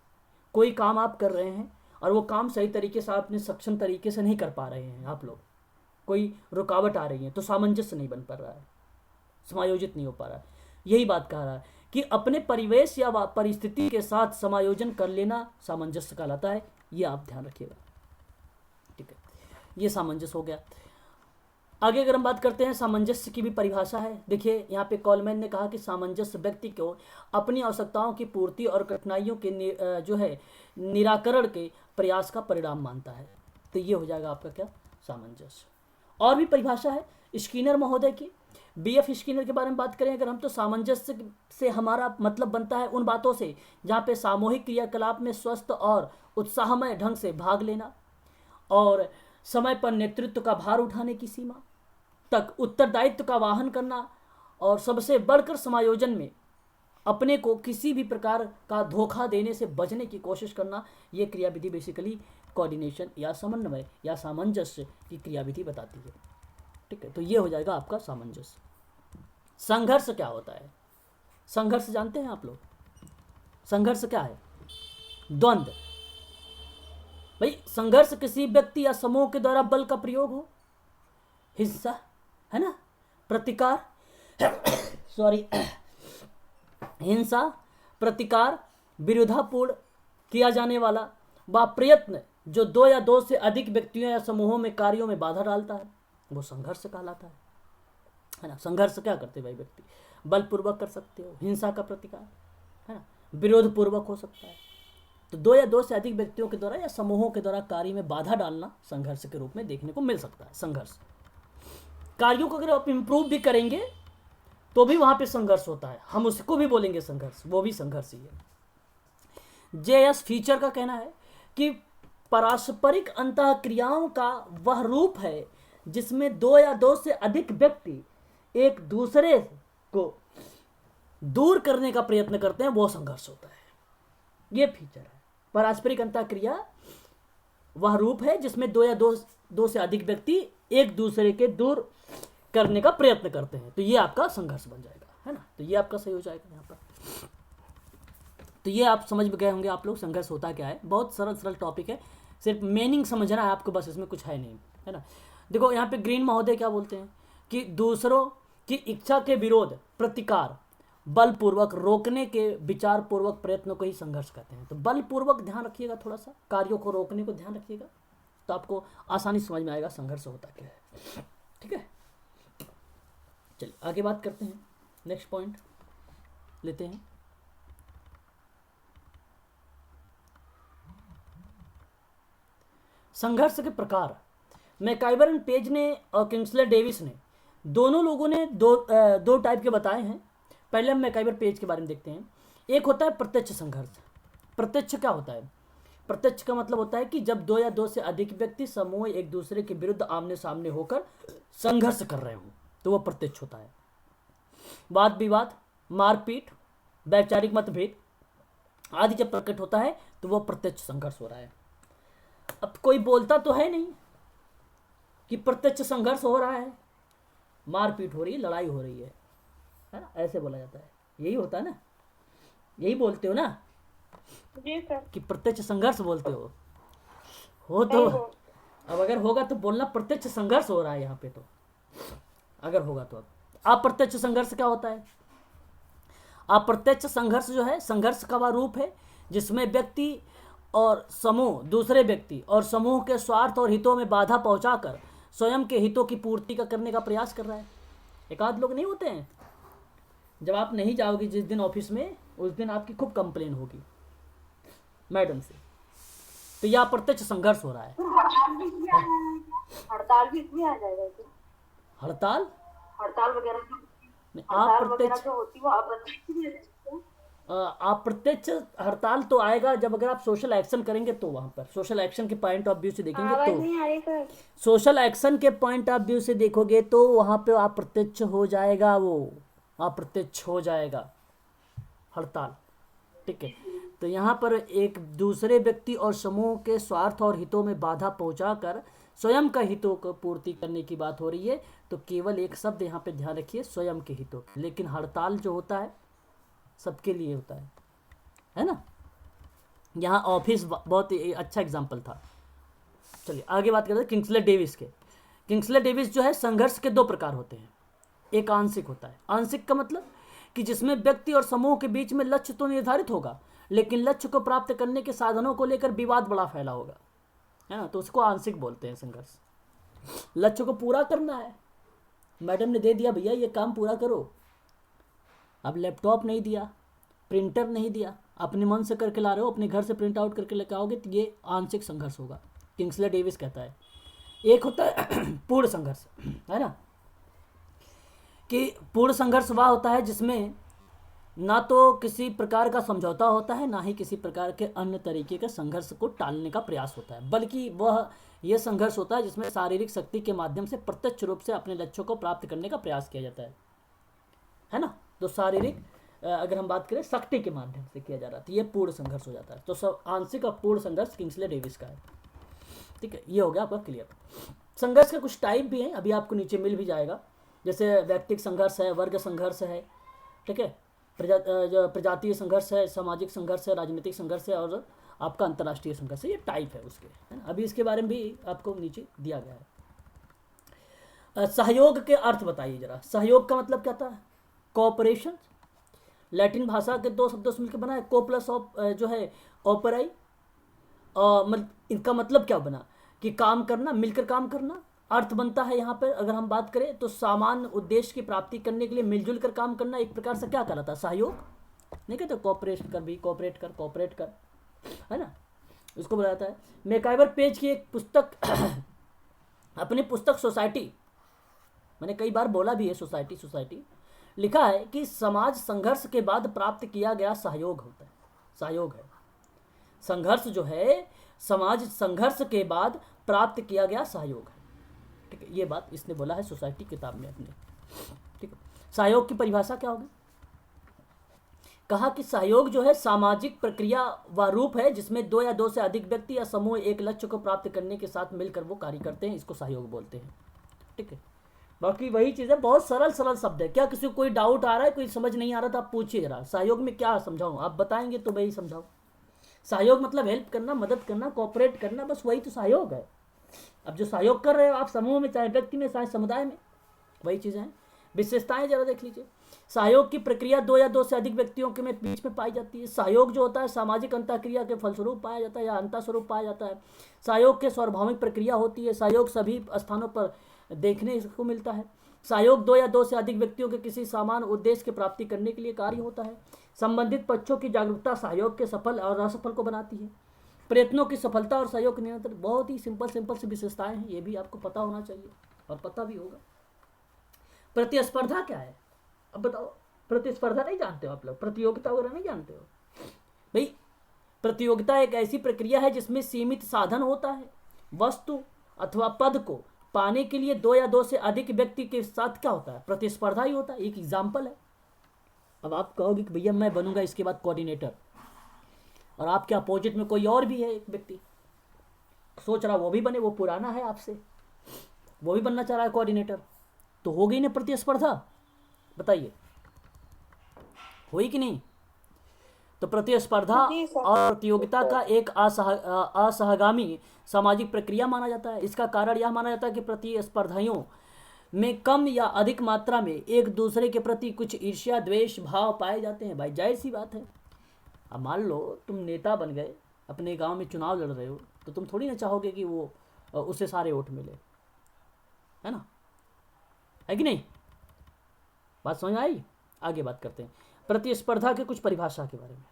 कोई काम आप कर रहे हैं और वो काम सही तरीके से आपने सक्षम तरीके से नहीं कर पा रहे हैं आप लोग, कोई रुकावट आ रही है, तो सामंजस्य नहीं बन पा रहा है, समायोजित नहीं हो पा रहा है। यही बात कह रहा है कि अपने परिवेश या परिस्थिति के साथ समायोजन कर लेना सामंजस्य कहलाता है। ये आप ध्यान रखिएगा, ठीक है। ये सामंजस्य हो गया। आगे अगर हम बात करते हैं, सामंजस्य की भी परिभाषा है। देखिए यहाँ पे कॉलमैन ने कहा कि सामंजस्य व्यक्ति को अपनी आवश्यकताओं की पूर्ति और कठिनाइयों के जो है निराकरण के प्रयास का परिणाम मानता है। तो ये हो जाएगा आपका क्या? सामंजस्य। और भी परिभाषा है स्किनर महोदय की, बीएफ स्किनर के बारे में बात करें अगर हम, तो सामंजस्य से हमारा मतलब बनता है उन बातों से जहाँ पे सामूहिक क्रियाकलाप में स्वस्थ और उत्साहमय ढंग से भाग लेना और समय पर नेतृत्व का भार उठाने की सीमा तक उत्तरदायित्व का वाहन करना और सबसे बढ़कर समायोजन में अपने को किसी भी प्रकार का धोखा देने से बचने की कोशिश करना। ये क्रियाविधि बेसिकली कोऑर्डिनेशन या समन्वय या सामंजस्य की क्रियाविधि बताती है, ठीक है। तो ये हो जाएगा आपका सामंजस्य। संघर्ष क्या होता है? संघर्ष जानते हैं आप लोग? संघर्ष क्या है? द्वंद्व, भाई संघर्ष किसी व्यक्ति या समूह के द्वारा बल का प्रयोग हो, हिंसा, है ना, प्रतिकार सॉरी हिंसा, प्रतिकार, विरोधापूर्ण किया जाने वाला व प्रयत्न जो दो या दो से अधिक व्यक्तियों या समूहों में कार्यों में बाधा डालता है, वो संघर्ष कहलाता है ना। संघर्ष क्या करते भाई व्यक्ति, बलपूर्वक कर सकते हो, हिंसा का प्रतिकार, है ना, विरोध पूर्वक हो सकता है। तो दो या दो से अधिक व्यक्तियों के द्वारा या समूहों के द्वारा कार्य में बाधा डालना संघर्ष के रूप में देखने को मिल सकता है। संघर्ष कार्यों को अगर आप इंप्रूव भी करेंगे तो भी वहां पे संघर्ष होता है, हम उसको भी बोलेंगे संघर्ष, वो भी संघर्ष ही है। जेएस फीचर का कहना है कि पारस्परिक अंतःक्रियाओं का वह रूप है जिसमें दो या दो से अधिक व्यक्ति एक दूसरे को दूर करने का प्रयत्न करते हैं, वो संघर्ष होता है। ये फीचर है, पारस्परिक अंतःक्रिया वह रूप है जिसमें दो या दो से अधिक व्यक्ति एक दूसरे के दूर करने का प्रयत्न करते हैं, तो ये आपका संघर्ष बन जाएगा, है ना। तो ये आपका सही हो जाएगा यहाँ पर। तो ये आप समझ गए होंगे आप लोग संघर्ष होता क्या है। बहुत सरल सरल टॉपिक है, सिर्फ मीनिंग समझना है आपको, बस इसमें कुछ है नहीं, है ना। देखो यहाँ पे ग्रीन महोदय क्या बोलते हैं कि दूसरों की इच्छा के विरोध, प्रतिकार, बलपूर्वक रोकने के विचारपूर्वक प्रयत्नों को ही संघर्ष कहते हैं। तो बलपूर्वक ध्यान रखिएगा, थोड़ा सा कार्यों को रोकने को ध्यान रखिएगा, तो आपको आसानी समझ में आएगा संघर्ष होता क्या है। ठीक है, चलिए आगे बात करते हैं, नेक्स्ट पॉइंट लेते हैं। संघर्ष के प्रकार मैकाइवर एंड पेज ने और किंग्सले डेविस ने, दोनों लोगों ने दो टाइप के बताए हैं। पहले हम मैकाइवर पेज के बारे में देखते हैं। एक होता है प्रत्यक्ष संघर्ष। प्रत्यक्ष क्या होता है? प्रत्यक्ष का मतलब होता है कि जब दो या दो से अधिक व्यक्ति समूह एक दूसरे के विरुद्ध आमने सामने होकर संघर्ष कर रहे हों, तो वह प्रत्यक्ष होता है। वाद विवाद, मारपीट, वैचारिक मतभेद आदि जब प्रकट होता है तो वह प्रत्यक्ष संघर्ष हो रहा है। अब कोई बोलता तो है नहीं कि प्रत्यक्ष संघर्ष हो रहा है, मारपीट हो रही है, लड़ाई हो रही है ना, ऐसे बोला जाता है। यही होता है ना, यही बोलते हो ना
जी सर।
कि प्रत्यक्ष संघर्ष बोलते हो तो अब अगर होगा तो बोलना प्रत्यक्ष संघर्ष हो रहा है यहाँ पे, तो अगर होगा तो। अब अप्रत्यक्ष संघर्ष क्या होता है? अप्रत्यक्ष संघर्ष जो है, संघर्ष का वह रूप है जिसमें व्यक्ति और समूह दूसरे व्यक्ति और समूह के स्वार्थ और हितों में बाधा पहुंचाकर स्वयं के हितों की पूर्ति का करने का प्रयास कर रहा है। एक आध लोग नहीं होते हैं, जब आप नहीं जाओगे जिस दिन ऑफिस में, उस दिन आपकी खूब कंप्लेन होगी मैडम से, तो यह अप्रत्यक्ष संघर्ष हो रहा है।
हड़ताल भी इसमें आ जाएगा क्या?
हड़ताल
वगैरह
अप्रत्यक्ष,
जो होती है वो अप्रत्यक्ष भी आ जाएगी क्या?
अप्रत्यक्ष हड़ताल तो आएगा जब अगर आप सोशल एक्शन करेंगे, तो वहां पर सोशल एक्शन के पॉइंट ऑफ व्यू से देखेंगे
आवाज
तो,
नहीं आ रही सर।
सोशल एक्शन के पॉइंट ऑफ व्यू से देखोगे तो वहां पे अप्रत्यक्ष हो जाएगा, वो अप्रत्यक्ष हो जाएगा हड़ताल। ठीक है, तो यहाँ पर एक दूसरे व्यक्ति और समूह के स्वार्थ और हितों में बाधा पहुंचाकर स्वयं का हितों को पूर्ति करने की बात हो रही है। तो केवल एक शब्द यहाँ पे ध्यान रखिए, स्वयं के हितों। लेकिन हड़ताल जो होता है सबके लिए होता है ना। यहाँ ऑफिस बहुत अच्छा एग्जाम्पल था। चलिए आगे बात करते हैं किंग्सले डेविस के। किंग्सले डेविस जो है, संघर्ष के दो प्रकार होते हैं। एक आंशिक होता है। आंशिक का मतलब कि जिसमें व्यक्ति और समूह के बीच में लक्ष्य तो निर्धारित होगा, लेकिन लक्ष्य को प्राप्त करने के साधनों को लेकर विवाद बड़ा फैला होगा, है ना, तो उसको आंशिक बोलते हैं संघर्ष। लक्ष्य को पूरा करना है, मैडम ने दे दिया भैया ये काम पूरा करो, अब लैपटॉप नहीं दिया, प्रिंटर नहीं दिया, अपने मन से करके ला रहे हो, अपने घर से प्रिंट आउट करके लेकर आओगे, तो ये आंशिक संघर्ष होगा, किंग्सले डेविस कहता है। एक होता है पूर्ण संघर्ष, है ना, कि पूर्ण संघर्ष वह होता है जिसमें ना तो किसी प्रकार का समझौता होता है, ना ही किसी प्रकार के अन्य तरीके के संघर्ष को टालने का प्रयास होता है, बल्कि वह यह संघर्ष होता है जिसमें शारीरिक शक्ति के माध्यम से प्रत्यक्ष रूप से अपने लक्ष्यों को प्राप्त करने का प्रयास किया जाता है ना। तो शारीरिक अगर हम बात करें शक्ति के माध्यम से किया जा रहा है, तो ये पूर्ण संघर्ष हो जाता है। तो सब आंशिक और पूर्ण संघर्ष किंग्सले डेविस का है। ठीक है, ये हो गया आपका क्लियर। संघर्ष के कुछ टाइप भी हैं, अभी आपको नीचे मिल भी जाएगा, जैसे व्यक्तिगत संघर्ष है, वर्ग संघर्ष है, ठीक है, प्रजातीय संघर्ष है, सामाजिक संघर्ष है, राजनीतिक संघर्ष है, और आपका अंतर्राष्ट्रीय संघर्ष है, ये टाइप है उसके, है ना। अभी इसके बारे में भी आपको नीचे दिया गया है। सहयोग के अर्थ बताइए जरा। सहयोग का मतलब क्या था? कोऑपरेशन। लैटिन भाषा के दो शब्दों से मिलकर बना है, को प्लस जो है ऑपराई। इनका मतलब क्या बना कि काम करना, मिलकर काम करना। अर्थ बनता है यहाँ पर अगर हम बात करें तो सामान्य उद्देश्य की प्राप्ति करने के लिए मिलजुल कर काम करना एक प्रकार से क्या कहलाता है? सहयोग। नहीं कहते कोऑपरेशन कर, भी कोऑपरेट कर, है ना, उसको बोला जाता है। मैकाइवर पेज की एक पुस्तक अपनी पुस्तक सोसाइटी, मैंने कई बार बोला भी है सोसाइटी, लिखा है कि समाज संघर्ष के बाद प्राप्त किया गया सहयोग होता है, सहयोग है। संघर्ष जो है समाज संघर्ष के बाद प्राप्त किया गया सहयोग है, ठीक है। ये बात इसने बोला है सोसाइटी किताब में अपने, ठीक है। सहयोग की परिभाषा क्या होगी? कहा कि सहयोग जो है सामाजिक प्रक्रिया व रूप है जिसमें दो या दो से अधिक व्यक्ति या समूह एक लक्ष्य को प्राप्त करने के साथ मिलकर वो कार्य करते हैं, इसको सहयोग बोलते हैं, ठीक है। बाकी वही चीज़ है, बहुत सरल शब्द है। क्या किसी को कोई डाउट आ रहा है, कोई समझ नहीं आ रहा था, आप पूछिए जरा। सहयोग में क्या समझाऊं? आप बताएंगे तो मैं ही समझाऊं। सहयोग मतलब हेल्प करना, मदद करना, कोऑपरेट करना, बस वही तो सहयोग है। अब जो सहयोग कर रहे हो आप समूह में, चाहे व्यक्ति में, चाहे समुदाय में, वही चीज़ें हैं। विशेषताएं जरा देख लीजिए। सहयोग की प्रक्रिया दो या दो से अधिक व्यक्तियों के बीच में पाई जाती है। सहयोग जो होता है सामाजिक अंतःक्रिया के फलस्वरूप पाया जाता है या अंतःस्वरूप पाया जाता है। सहयोग के स्वाभाविक प्रक्रिया होती है। सहयोग सभी स्थानों पर देखने को मिलता है। सहयोग दो या दो से अधिक व्यक्तियों के किसी समान उद्देश्य की प्राप्ति करने के लिए कार्य होता है। संबंधित पक्षों की जागरूकता सहयोग के सफल और असफल को बनाती है। प्रयत्नों की सफलता और सहयोग के नियंत्रण, बहुत ही सिंपल सी विशेषताएं हैं, ये भी आपको पता होना चाहिए और पता भी होगा। प्रतिस्पर्धा क्या है? अब बताओ, प्रतिस्पर्धा नहीं जानते हो आप लोग? प्रतियोगिता वगैरह नहीं जानते हो भाई? प्रतियोगिता एक ऐसी प्रक्रिया है जिसमें सीमित साधन होता है। वस्तु अथवा पद को पाने के लिए दो या दो से अधिक व्यक्ति के साथ क्या होता है? प्रतिस्पर्धा ही होता है। एक एग्जाम्पल है। अब आप कहोगे कि भैया मैं बनूंगा इसके बाद कोऑर्डिनेटर, और आपके अपोजिट में कोई और भी है, एक व्यक्ति सोच रहा वो भी बने, वो पुराना है आपसे, वो भी बनना चाह रहा है कोऑर्डिनेटर, तो हो गई ना प्रतिस्पर्धा? बताइए, हुई कि नहीं? तो प्रतिस्पर्धा और प्रतियोगिता का एक असहगामी सामाजिक प्रक्रिया माना जाता है। इसका कारण यह माना जाता है कि प्रतिस्पर्धियों में कम या अधिक मात्रा में एक दूसरे के प्रति कुछ ईर्ष्या द्वेष भाव पाए जाते हैं। भाई जाहिर सी बात है, अब मान लो तुम नेता बन गए, अपने गांव में चुनाव लड़ रहे हो, तो तुम थोड़ी ना चाहोगे कि वो उसे सारे वोट मिले, है ना, है कि नहीं? बात समझ आई? आगे बात करते हैं प्रतिस्पर्धा के कुछ परिभाषा के बारे में।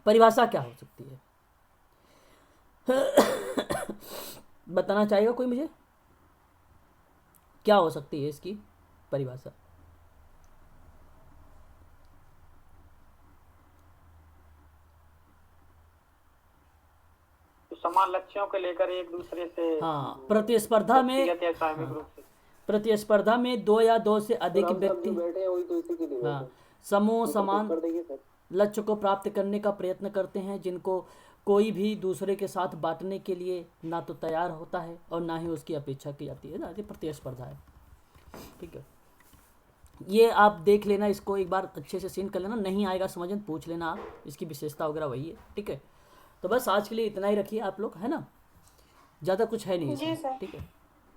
परिभाषा क्या हो सकती है? बताना चाहेगा कोई मुझे? क्या हो सकती है इसकी परिभाषा?
समान लक्ष्यों को लेकर एक दूसरे से,
हाँ, प्रतिस्पर्धा में, प्रतिस्पर्धा में दो या दो से अधिक व्यक्ति, हाँ, समूह समान लक्ष्य को प्राप्त करने का प्रयत्न करते हैं, जिनको कोई भी दूसरे के साथ बांटने के लिए ना तो तैयार होता है और ना ही उसकी अपेक्षा की जाती है ना। ये प्रतिस्पर्धा है, ठीक है। ये आप देख लेना, इसको एक बार अच्छे से सीन कर लेना, नहीं आएगा समझ में पूछ लेना आप, इसकी विशेषता वगैरह वही है, ठीक है। तो बस आज के लिए इतना ही रखिए आप लोग, है ना, ज़्यादा कुछ है नहीं इसमें, ठीक है।